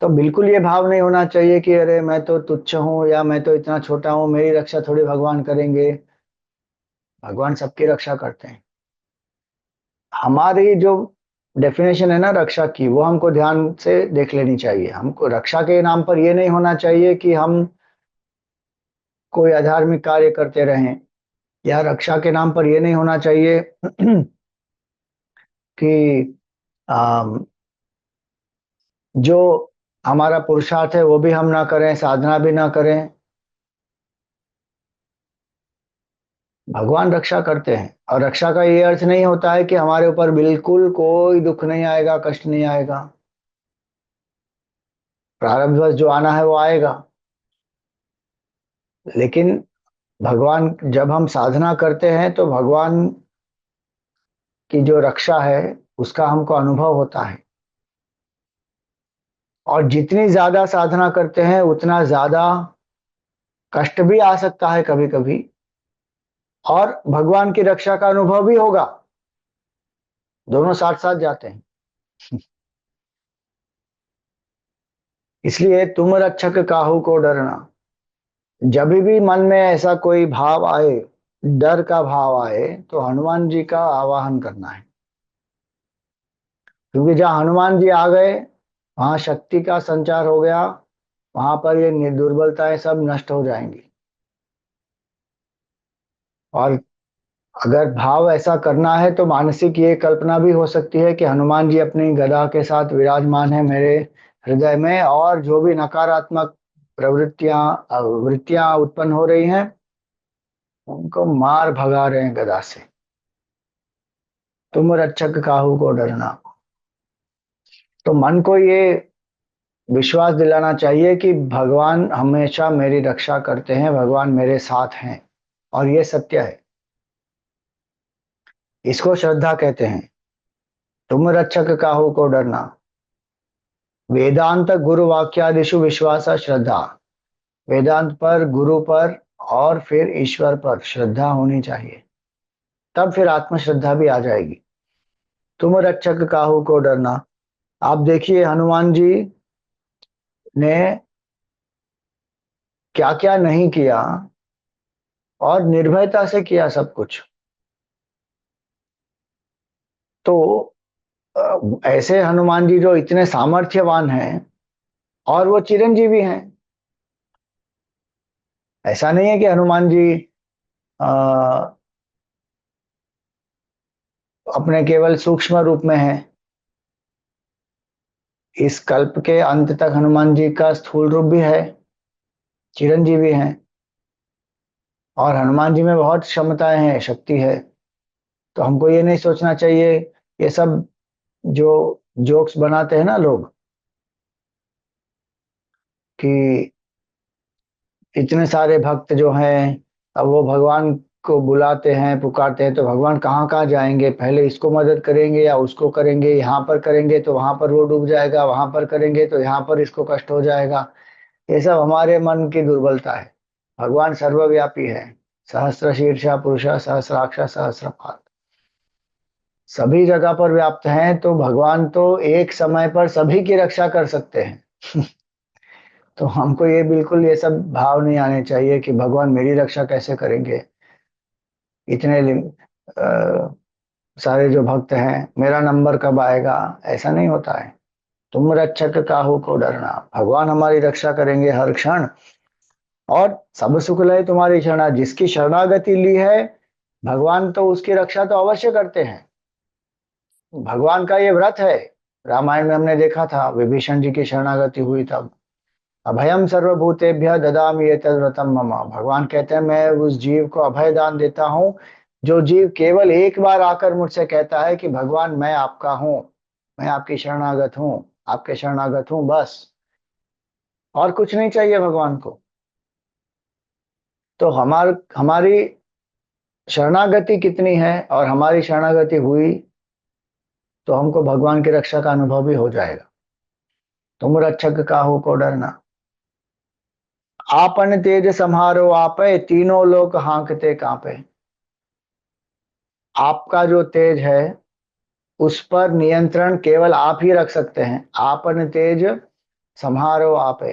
Speaker 1: तो बिल्कुल ये भाव नहीं होना चाहिए कि अरे मैं तो तुच्छ हूँ, या मैं तो इतना छोटा हूँ, मेरी रक्षा थोड़ी भगवान करेंगे। भगवान सबकी रक्षा करते हैं। हमारी जो डेफिनेशन है ना रक्षा की, वो हमको ध्यान से देख लेनी चाहिए। हमको रक्षा के नाम पर ये नहीं होना चाहिए कि हम कोई अधार्मिक कार्य करते रहें, या रक्षा के नाम पर ये नहीं होना चाहिए कि अम, जो हमारा पुरुषार्थ है वो भी हम ना करें, साधना भी ना करें। भगवान रक्षा करते हैं, और रक्षा का ये अर्थ नहीं होता है कि हमारे ऊपर बिल्कुल कोई दुख नहीं आएगा, कष्ट नहीं आएगा। प्रारब्धवश जो आना है वो आएगा, लेकिन भगवान, जब हम साधना करते हैं तो भगवान की जो रक्षा है उसका हमको अनुभव होता है। और जितनी ज्यादा साधना करते हैं उतना ज्यादा कष्ट भी आ सकता है कभी कभी, और भगवान की रक्षा का अनुभव भी होगा। दोनों साथ साथ जाते हैं। इसलिए तुम रक्षक काहू को डरना। जब भी मन में ऐसा कोई भाव आए, डर का भाव आए, तो हनुमान जी का आवाहन करना है। क्योंकि जहाँ हनुमान जी आ गए वहां शक्ति का संचार हो गया, वहां पर ये दुर्बलताएं सब नष्ट हो जाएंगी। और अगर भाव ऐसा करना है तो मानसिक ये कल्पना भी हो सकती है कि हनुमान जी अपनी गदा के साथ विराजमान है मेरे हृदय में, और जो भी नकारात्मक वृत्तियां उत्पन्न हो रही हैं उनको मार भगा रहे हैं गदा से। तुम रक्षक काहू को डरना। तो मन को ये विश्वास दिलाना चाहिए कि भगवान हमेशा मेरी रक्षा करते हैं, भगवान मेरे साथ हैं, और ये सत्य है। इसको श्रद्धा कहते हैं। तुम रक्षक काहू को डरना। वेदांत गुरु वाक्यादिषु विश्वास श्रद्धा। वेदांत पर, गुरु पर, और फिर ईश्वर पर श्रद्धा होनी चाहिए, तब फिर आत्मश्रद्धा भी आ जाएगी। तुम रक्षक काहू को डरना। आप देखिए हनुमान जी ने क्या क्या नहीं किया, और निर्भयता से किया सब कुछ। तो ऐसे हनुमान जी जो इतने सामर्थ्यवान हैं, और वो चिरंजीवी हैं। ऐसा नहीं है कि हनुमान जी अ, अपने केवल सूक्ष्म रूप में हैं। इस कल्प के अंत तक हनुमान जी का स्थूल रूप भी है, चिरंजीवी हैं। और हनुमान जी में बहुत क्षमताएं हैं, शक्ति है। तो हमको ये नहीं सोचना चाहिए, ये सब जो जोक्स बनाते हैं ना लोग, कि इतने सारे भक्त जो हैं, अब वो भगवान को बुलाते हैं, पुकारते हैं, तो भगवान कहाँ कहाँ जाएंगे, पहले इसको मदद करेंगे या उसको करेंगे, यहाँ पर करेंगे तो वहां पर वो डूब जाएगा, वहां पर करेंगे तो यहाँ पर इसको कष्ट हो जाएगा। ये सब हमारे मन की दुर्बलता है। भगवान सर्वव्यापी है। सहस्र शीर्षा पुरुष सहस्राक्ष सहस्रपाद, सभी जगह पर व्याप्त हैं। तो भगवान तो एक समय पर सभी की रक्षा कर सकते हैं। तो हमको ये बिल्कुल ये सब भाव नहीं आने चाहिए कि भगवान मेरी रक्षा कैसे करेंगे। इतने सारे जो भक्त हैं, मेरा नंबर कब आएगा, ऐसा नहीं होता है। तुम रक्षक काहू को डरना, भगवान हमारी रक्षा करेंगे हर क्षण। और सब सुख लय तुम्हारी शरणा, जिसकी शरणागति ली है भगवान, तो उसकी रक्षा तो अवश्य करते हैं। भगवान का ये व्रत है। रामायण में हमने देखा था, विभीषण जी की शरणागति हुई तब, अभयम सर्वभूतेभ्य ददामि एतद्व्रतम मम। भगवान कहते हैं मैं उस जीव को अभय दान देता हूँ जो जीव केवल एक बार आकर मुझसे कहता है कि भगवान मैं आपका हूँ, मैं आपकी शरणागत हूँ, आपके शरणागत हूँ, बस। और कुछ नहीं चाहिए भगवान को। तो हमारी शरणागति कितनी है, और हमारी शरणागति हुई तो हमको भगवान की रक्षा का अनुभव भी हो जाएगा। तुम रक्षक काहू को डरना, आपन तेज सम्हारो आपे, तीनों लोग हांकते कांपे। आपका जो तेज है उस पर नियंत्रण केवल आप ही रख सकते हैं। आपन तेज सम्हारो आपे,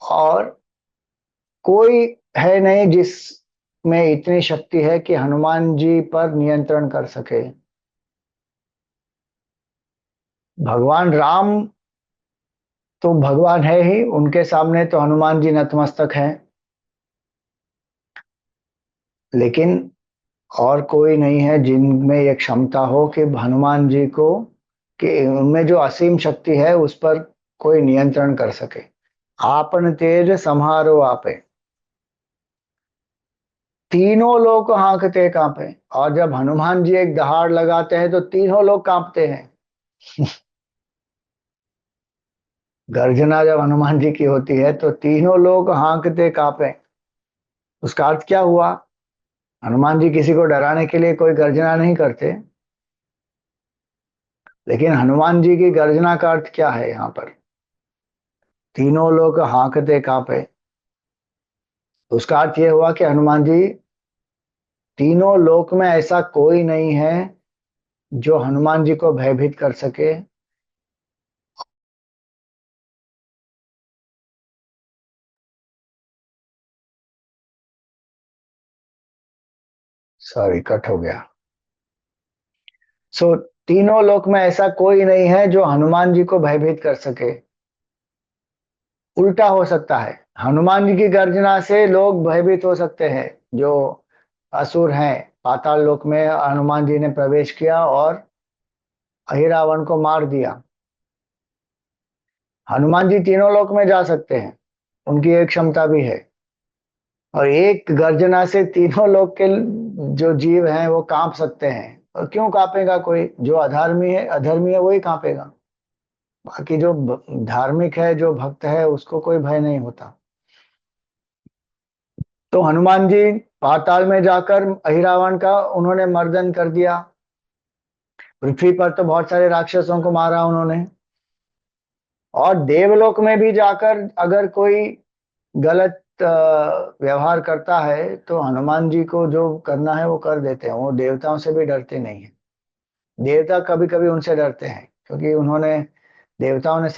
Speaker 1: और कोई है नहीं जिसमें इतनी शक्ति है कि हनुमान जी पर नियंत्रण कर सके। भगवान राम तो भगवान है ही, उनके सामने तो हनुमान जी नतमस्तक हैं। लेकिन और कोई नहीं है जिनमें ये क्षमता हो कि हनुमान जी को, कि उनमें जो असीम शक्ति है उस पर कोई नियंत्रण कर सके। आपन तेज सम्हारो आपे, तीनों लोग हांकते कांपे। और जब हनुमान जी एक दहाड़ लगाते हैं तो तीनों लोग कांपते हैं। गर्जना जब हनुमान जी की होती है तो तीनों लोग हांकते कांपे। उसका अर्थ क्या हुआ? हनुमान जी किसी को डराने के लिए कोई गर्जना नहीं करते, लेकिन हनुमान जी की गर्जना का अर्थ क्या है यहाँ पर? तीनों लोग हांकते कांपे, उसका अर्थ यह हुआ कि हनुमान जी, तीनों लोक में ऐसा कोई नहीं है जो हनुमान जी को भयभीत कर सके। सॉरी, कट हो गया। तीनों लोक में ऐसा कोई नहीं है जो हनुमान जी को भयभीत कर सके। उल्टा हो सकता है, हनुमान जी की गर्जना से लोग भयभीत हो सकते हैं। जो असुर हैं पाताल लोक में, हनुमान जी ने प्रवेश किया और अहिरावण को मार दिया। हनुमान जी तीनों लोक में जा सकते हैं, उनकी एक क्षमता भी है। और एक गर्जना से तीनों लोक के जो जीव हैं वो कांप सकते हैं। और क्यों कांपेगा? कोई जो अधर्मी है वही कांपेगा। बाकी जो धार्मिक है, जो भक्त है, उसको कोई भय नहीं होता। तो हनुमान जी पाताल में जाकर अहिरावण का उन्होंने मर्दन कर दिया। पृथ्वी पर तो बहुत सारे राक्षसों को मारा उन्होंने। और देवलोक में भी जाकर अगर कोई गलत व्यवहार करता है तो हनुमान जी को जो करना है वो कर देते हैं। वो देवताओं से भी डरते नहीं है। देवता कभी कभी उनसे डरते हैं, क्योंकि उन्होंने, देवताओं ने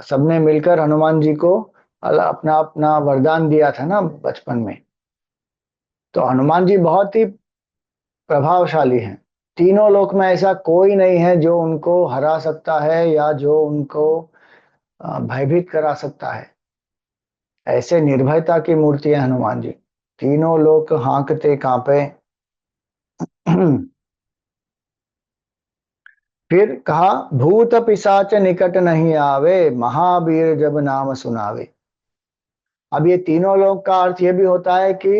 Speaker 1: सबने मिलकर हनुमान जी को अपना अपना वरदान दिया था ना बचपन में। तो हनुमान जी बहुत ही प्रभावशाली हैं। तीनों लोक में ऐसा कोई नहीं है जो उनको हरा सकता है या जो उनको भयभीत करा सकता है। ऐसे निर्भयता की मूर्ति है हनुमान जी। तीनों लोग हांकते कांपे। फिर कहा, भूत पिशाच निकट नहीं आवे, महावीर जब नाम सुनावे। अब ये तीनों लोग का अर्थ ये भी होता है कि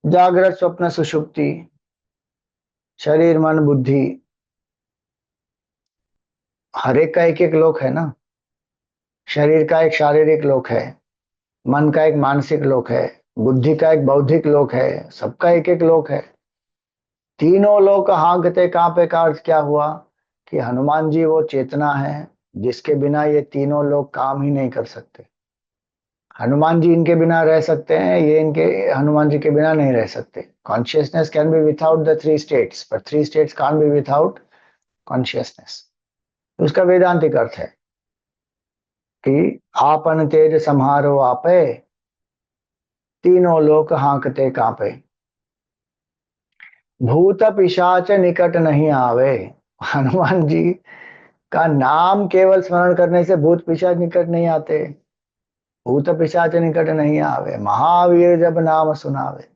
Speaker 1: जागृत स्वप्न सुषुप्ति, शरीर मन बुद्धि, हर एक का एक एक लोक है ना। शरीर का एक शारीरिक लोक है, मन का एक मानसिक लोक है, बुद्धि का एक बौद्धिक लोक है, सबका एक एक लोक है। तीनों लोक हांकते कांपे का अर्थ क्या हुआ? कि हनुमान जी वो चेतना है जिसके बिना ये तीनों लोग काम ही नहीं कर सकते। हनुमान जी इनके बिना रह सकते हैं, ये इनके, हनुमान जी के बिना नहीं रह सकते। Consciousness can be without the three states, पर three states can be without consciousness. उसका वेदांतिक अर्थ है कि आपन तेज सम्हारो आपे, तीनों लोक हाँकते कांपे। भूत पिशाच निकट नहीं आवे। हनुमान जी का नाम केवल स्मरण करने से भूत पिशाच निकट नहीं आते। भूत पिशाच निकट नहीं आवे, महावीर जब नाम सुनावे।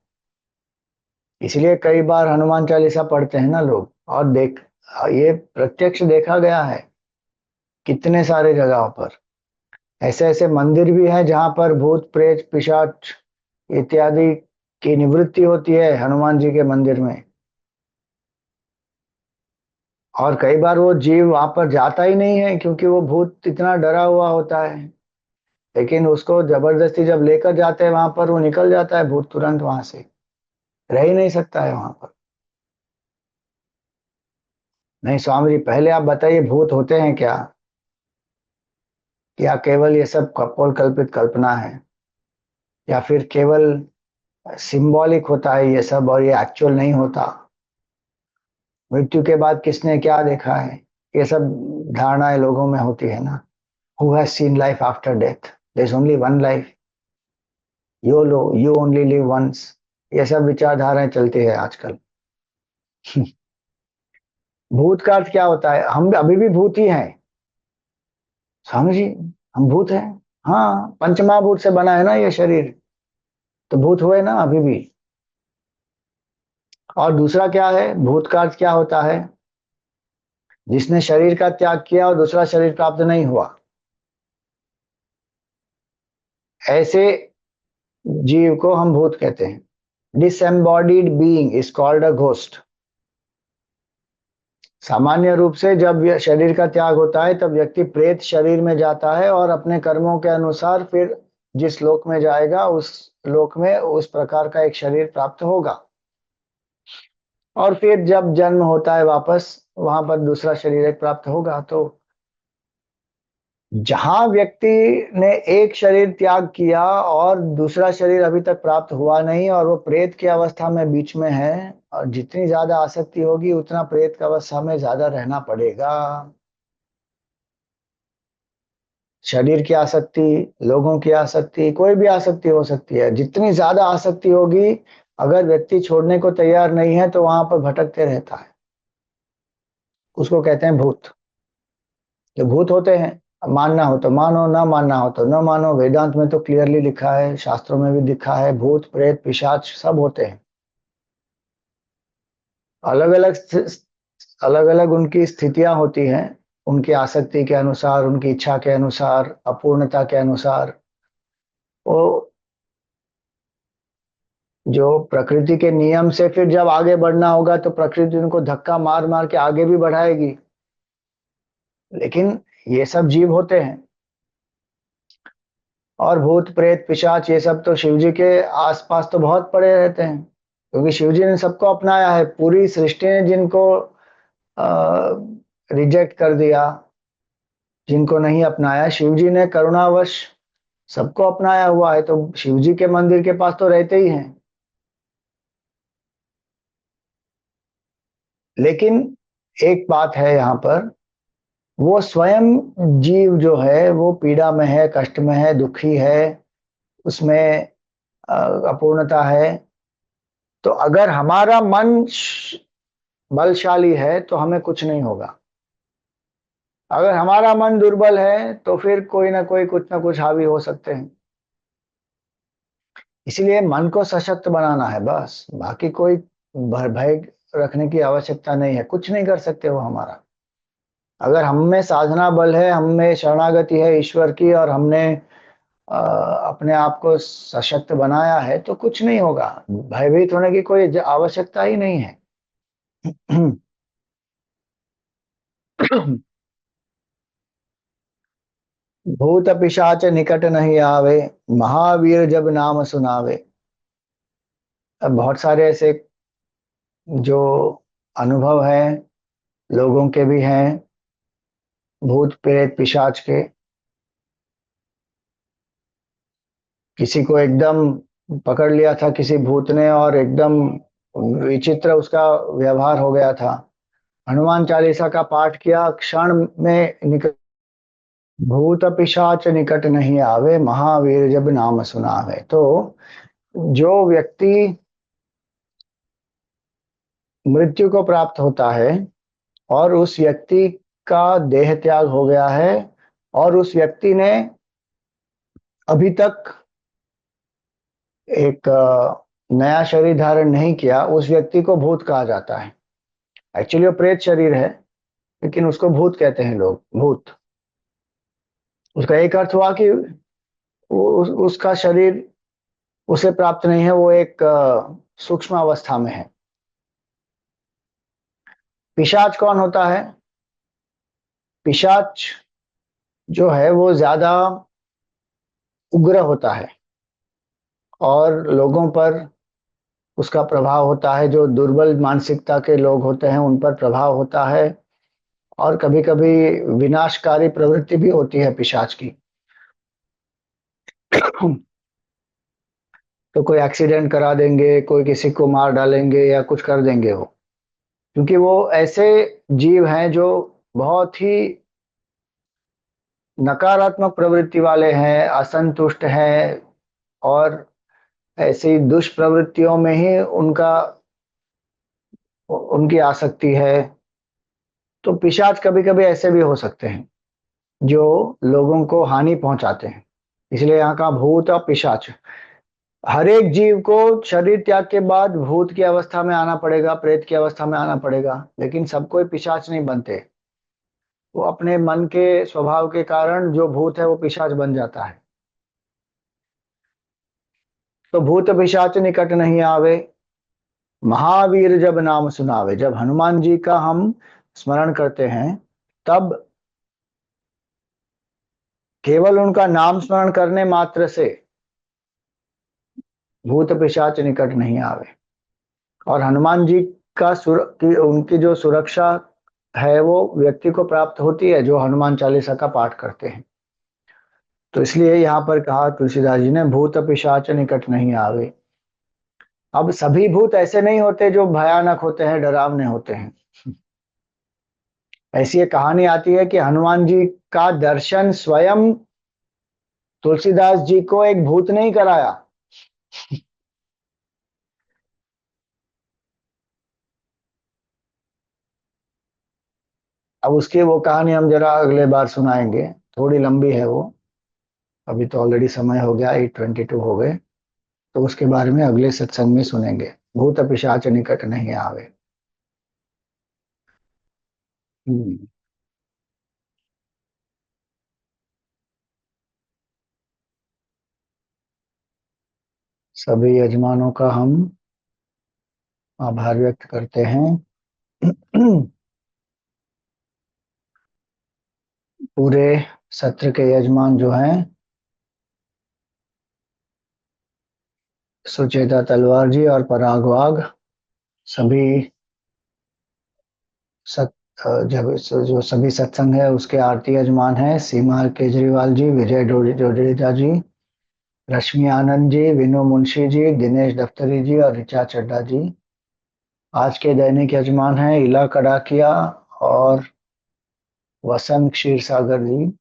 Speaker 1: इसलिए कई बार हनुमान चालीसा पढ़ते हैं ना लोग, और ये प्रत्यक्ष देखा गया है कितने सारे जगहों पर। ऐसे ऐसे मंदिर भी हैं जहां पर भूत प्रेत पिशाच इत्यादि की निवृत्ति होती है हनुमान जी के मंदिर में। और कई बार वो जीव वहां पर जाता ही नहीं है क्योंकि वो भूत इतना डरा हुआ होता है, लेकिन उसको जबरदस्ती जब लेकर जाते हैं वहां पर, वो निकल जाता है भूत तुरंत वहां से, रह ही नहीं सकता है वहां पर। नहीं स्वामी जी, पहले आप बताइए भूत होते हैं क्या, या केवल ये सब कपोल कल्पित कल्पना है, या फिर केवल सिंबॉलिक होता है ये सब और ये एक्चुअल नहीं होता। मृत्यु के बाद किसने क्या देखा है, ये सब धारणाएं लोगों में होती है ना। Who has seen life after death, there is only one life, YOLO you only live once, ये सब विचारधाराएं चलती है आजकल। भूत का अर्थ क्या होता है, हम अभी भी भूत ही हैं स्वामी जी, हम भूत हैं। हाँ, पंचमहाभूत से बना है ना ये शरीर, तो भूत हुए ना अभी भी। और दूसरा क्या है, भूत का अर्थ क्या होता है, जिसने शरीर का त्याग किया और दूसरा शरीर प्राप्त नहीं हुआ, ऐसे जीव को हम भूत कहते हैं। Disembodied being is called a ghost. सामान्य रूप से जब यह शरीर का त्याग होता है तब व्यक्ति प्रेत शरीर में जाता है और अपने कर्मों के अनुसार फिर जिस लोक में जाएगा उस लोक में उस प्रकार का एक शरीर प्राप्त होगा। और फिर जब जन्म होता है वापस, वहां पर दूसरा शरीर एक प्राप्त होगा। तो जहां व्यक्ति ने एक शरीर त्याग किया और दूसरा शरीर अभी तक प्राप्त हुआ नहीं और वो प्रेत की अवस्था में बीच में है, और जितनी ज्यादा आसक्ति होगी उतना प्रेत की अवस्था में ज्यादा रहना पड़ेगा। शरीर की आसक्ति, लोगों की आसक्ति, कोई भी आसक्ति हो सकती है, जितनी ज्यादा आसक्ति होगी, अगर व्यक्ति छोड़ने को तैयार नहीं है तो वहां पर भटकते रहता है। उसको कहते हैं भूत। जो भूत होते हैं, मानना हो तो मानो, ना मानना हो तो न मानो। वेदांत में तो क्लियरली लिखा है, शास्त्रों में भी लिखा है, भूत प्रेत पिशाच सब होते हैं। अलग अलग अलग अलग उनकी स्थितियां होती हैं, उनकी आसक्ति के अनुसार, उनकी इच्छा के अनुसार, अपूर्णता के अनुसार। वो जो प्रकृति के नियम से फिर जब आगे बढ़ना होगा तो प्रकृति उनको धक्का मार मार के आगे भी बढ़ाएगी। लेकिन ये सब जीव होते हैं। और भूत प्रेत पिशाच ये सब तो शिव जी के आसपास तो बहुत पड़े रहते हैं, क्योंकि शिव जी ने सबको अपनाया है। पूरी सृष्टि ने जिनको रिजेक्ट कर दिया, जिनको नहीं अपनाया, शिव जी ने करुणावश सबको अपनाया हुआ है, तो शिव जी के मंदिर के पास तो रहते ही हैं। लेकिन एक बात है यहाँ पर, वो स्वयं जीव जो है वो पीड़ा में है, कष्ट में है, दुखी है, उसमें अपूर्णता है। तो अगर हमारा मन बलशाली है तो हमें कुछ नहीं होगा। अगर हमारा मन दुर्बल है तो फिर कोई ना कोई कुछ ना कुछ हावी हो सकते हैं। इसीलिए मन को सशक्त बनाना है बस, बाकी कोई भय रखने की आवश्यकता नहीं है। कुछ नहीं कर सकते वो हमारा। अगर हम में साधना बल है, हम में शरणागति है ईश्वर की, और हमने अपने आप को सशक्त बनाया है, तो कुछ नहीं होगा। भयभीत होने की कोई आवश्यकता ही नहीं है। भूत पिशाच निकट नहीं आवे, महावीर जब नाम सुनावे। अब बहुत सारे ऐसे जो अनुभव हैं लोगों के भी हैं, भूत प्रेत पिशाच के। किसी को एकदम पकड़ लिया था किसी भूत ने, और एकदम विचित्र उसका व्यवहार हो गया था। हनुमान चालीसा का पाठ किया, क्षण में निकट, भूत पिशाच निकट नहीं आवे, महावीर जब नाम सुनावे। तो जो व्यक्ति मृत्यु को प्राप्त होता है और उस व्यक्ति का देह त्याग हो गया है और उस व्यक्ति ने अभी तक एक नया शरीर धारण नहीं किया, उस व्यक्ति को भूत कहा जाता है। एक्चुअली वो प्रेत शरीर है, लेकिन उसको भूत कहते हैं लोग, भूत। उसका एक अर्थ हुआ कि उसका शरीर उसे प्राप्त नहीं है, वो एक सूक्ष्म अवस्था में है। पिशाच कौन होता है? पिशाच जो है वो ज्यादा उग्र होता है और लोगों पर उसका प्रभाव होता है। जो दुर्बल मानसिकता के लोग होते हैं उन पर प्रभाव होता है और कभी कभी विनाशकारी प्रवृत्ति भी होती है पिशाच की। तो कोई एक्सीडेंट करा देंगे, कोई किसी को मार डालेंगे या कुछ कर देंगे वो, क्योंकि वो ऐसे जीव हैं जो बहुत ही नकारात्मक प्रवृत्ति वाले हैं, असंतुष्ट हैं और ऐसी दुष्प्रवृत्तियों में ही उनकी आसक्ति है। तो पिशाच कभी कभी ऐसे भी हो सकते हैं जो लोगों को हानि पहुंचाते हैं। इसलिए यहाँ का भूत और पिशाच, हर एक जीव को शरीर त्याग के बाद भूत की अवस्था में आना पड़ेगा, प्रेत की अवस्था में आना पड़ेगा, लेकिन सब कोई पिशाच नहीं बनते। वो अपने मन के स्वभाव के कारण जो भूत है वो पिशाच बन जाता है। तो भूत पिशाच निकट नहीं आवे, महावीर जब नाम सुनावे। जब हनुमान जी का हम स्मरण करते हैं तब केवल उनका नाम स्मरण करने मात्र से भूत पिशाच निकट नहीं आवे। और हनुमान जी की उनकी जो सुरक्षा है वो व्यक्ति को प्राप्त होती है जो हनुमान चालीसा का पाठ करते हैं। तो इसलिए यहाँ पर कहा तुलसीदास जी ने, भूत पिशाच निकट नहीं आवे। अब सभी भूत ऐसे नहीं होते जो भयानक होते हैं, डरावने होते हैं। ऐसी एक कहानी आती है कि हनुमान जी का दर्शन स्वयं तुलसीदास जी को एक भूत नहीं कराया। अब उसकी वो कहानी हम जरा अगले बार सुनाएंगे, थोड़ी लंबी है वो। अभी तो ऑलरेडी समय हो गया, 8:22 हो गए। तो उसके बारे में अगले सत्संग में सुनेंगे। भूत पिशाच निकट नहीं आवे। हम्म। सभी यजमानों का हम आभार व्यक्त करते हैं। पूरे सत्र के यजमान जो हैं, सुचेता तलवार जी और पराग वाघ, सभी सत जब जो सभी सत्संग है उसके आरती यजमान हैं, सीमा केजरीवाल जी, विजय जोडेजा जी, रश्मि आनंद जी, विनू मुंशी जी, दिनेश दफ्तरी जी और ऋचा चड्डा जी। आज के दैनिक यजमान हैं इला कड़ाकिया और वसंत क्षीर सागर जी।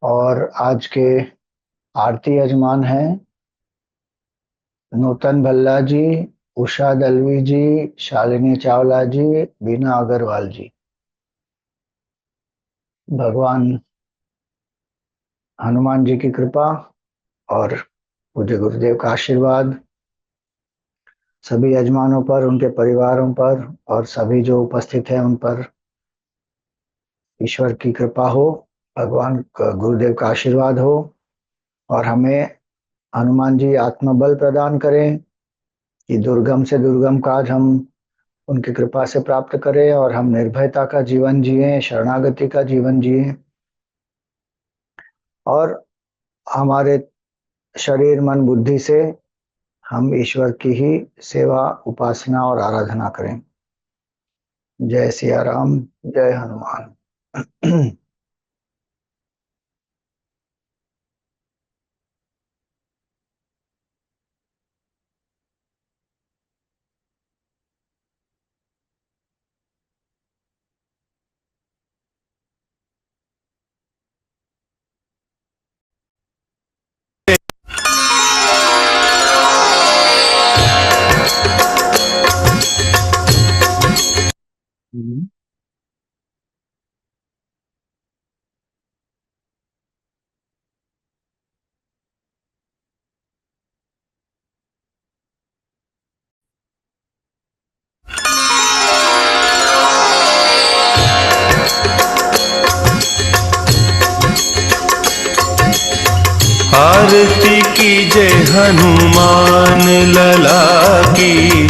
Speaker 1: और आज के आरती यजमान हैं नूतन भल्ला जी, उषा दलवी जी, शालिनी चावला जी, बीना अग्रवाल जी। भगवान हनुमान जी की कृपा और पूज्य गुरुदेव का आशीर्वाद सभी यजमानों पर, उनके परिवारों पर और सभी जो उपस्थित हैं उन पर ईश्वर की कृपा हो, भगवान गुरुदेव का आशीर्वाद हो और हमें हनुमान जी आत्मबल प्रदान करें कि दुर्गम से दुर्गम काज हम उनकी कृपा से प्राप्त करें और हम निर्भयता का जीवन जिए, शरणागति का जीवन जिए और हमारे शरीर मन बुद्धि से हम ईश्वर की ही सेवा, उपासना और आराधना करें। जय सिया राम, जय हनुमान।
Speaker 3: आरती कीजे हनुमान लला की।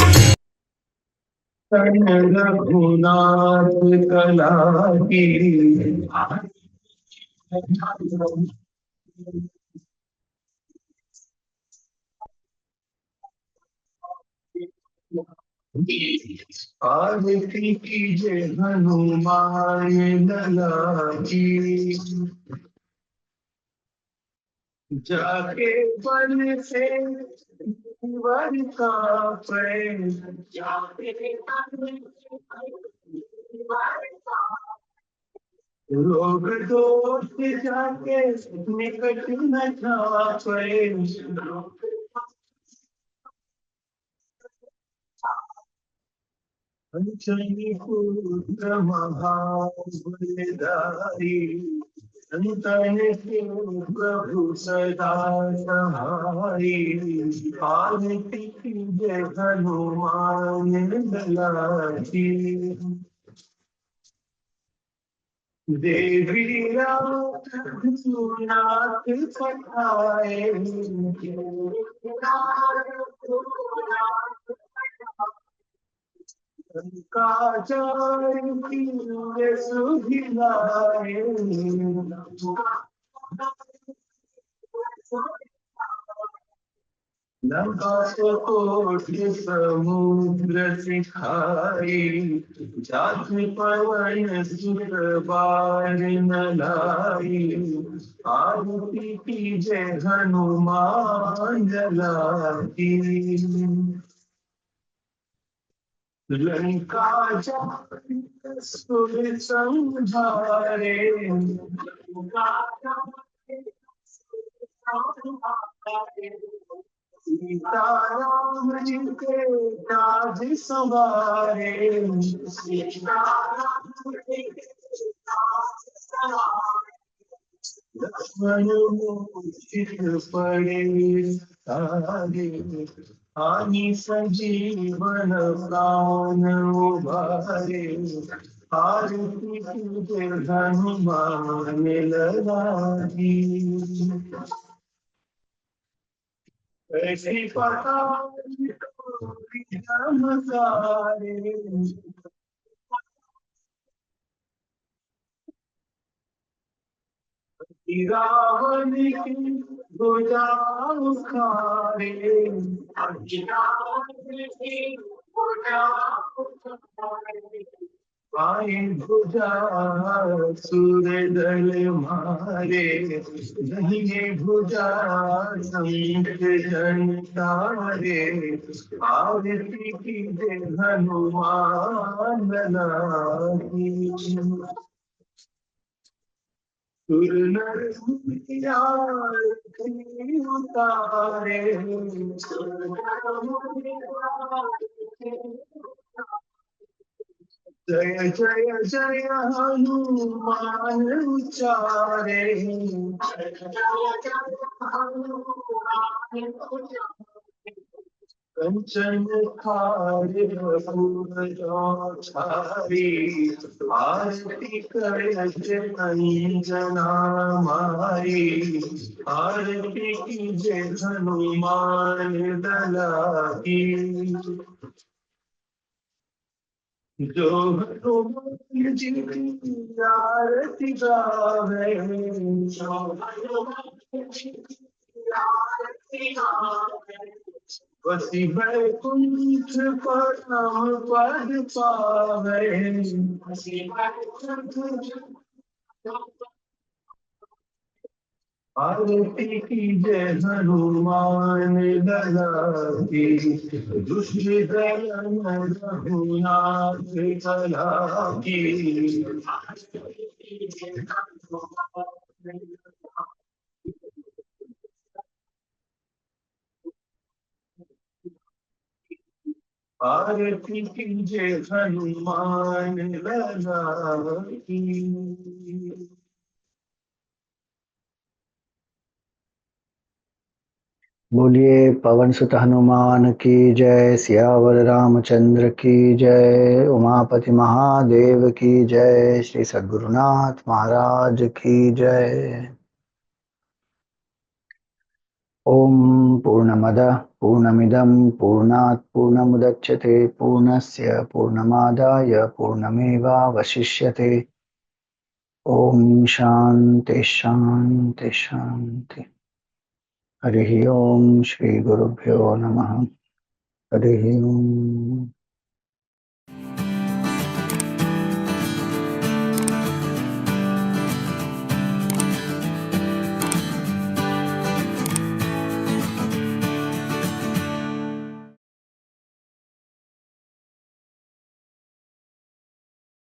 Speaker 3: रघुनाथ कला की। आरती कीजे हनुमान लला की। जाके बन से वर का पे। रोग दोष जाके निकट न जापे। पंचमी पुत्र महाबलधारी। संतन के प्रभु सदा सहारी। आरती कीजे हनुमान लला की। देवी रघुनाथ पठाए। काचार की सुधिलाए। लंका कोटि समुद्र सिखाई। जाति पवन सुत बार न लाई। आरती कीजे हनुमान लला की। लंका जाति सुर संहारे। सीताराम जी के काज सवारे। लक्ष्मण मूर्छित पड़े सारे। हानि संजीवन प्राण उबारे। आरती कीजे हनुमान लला की। ऐसी पताई नमस्कारे। रावण की भुजा उखाड़े। बाई भुजा सुर दल मारे। दाहिने भुजा संत जन तारे। आरती कीजे हनुमान लला की। सुर नर आरती उतारे। जय जय जय हनुमान उचारे। कंचन थार फूल छारी। आरती करज अंजना मारी। आरती कीजे हनुमान लला की। जो हनुमान जी की आरती गावे। वसी बैकुंठ परम पद पावे। आरती कीजे हनुमान लला की। दुष्ट दलन रघुनाथ कला की। आरती कीजे हनुमान लला की।
Speaker 1: बोलिए पवन सुत हनुमान की जय। सियावर रामचंद्र की जय। उमापति महादेव की जय। श्री सद्गुरुनाथ महाराज की जय। ओम पूर्णमदः पूर्णमिदं पूर्णात् पूर्णमुदच्यते पूर्णस्य पूर्णमादाय पूर्णमेवावशिष्यते। ओम शांति शांति शांति। हरि ओम श्री गुरुभ्यो नमः। हरि ओम।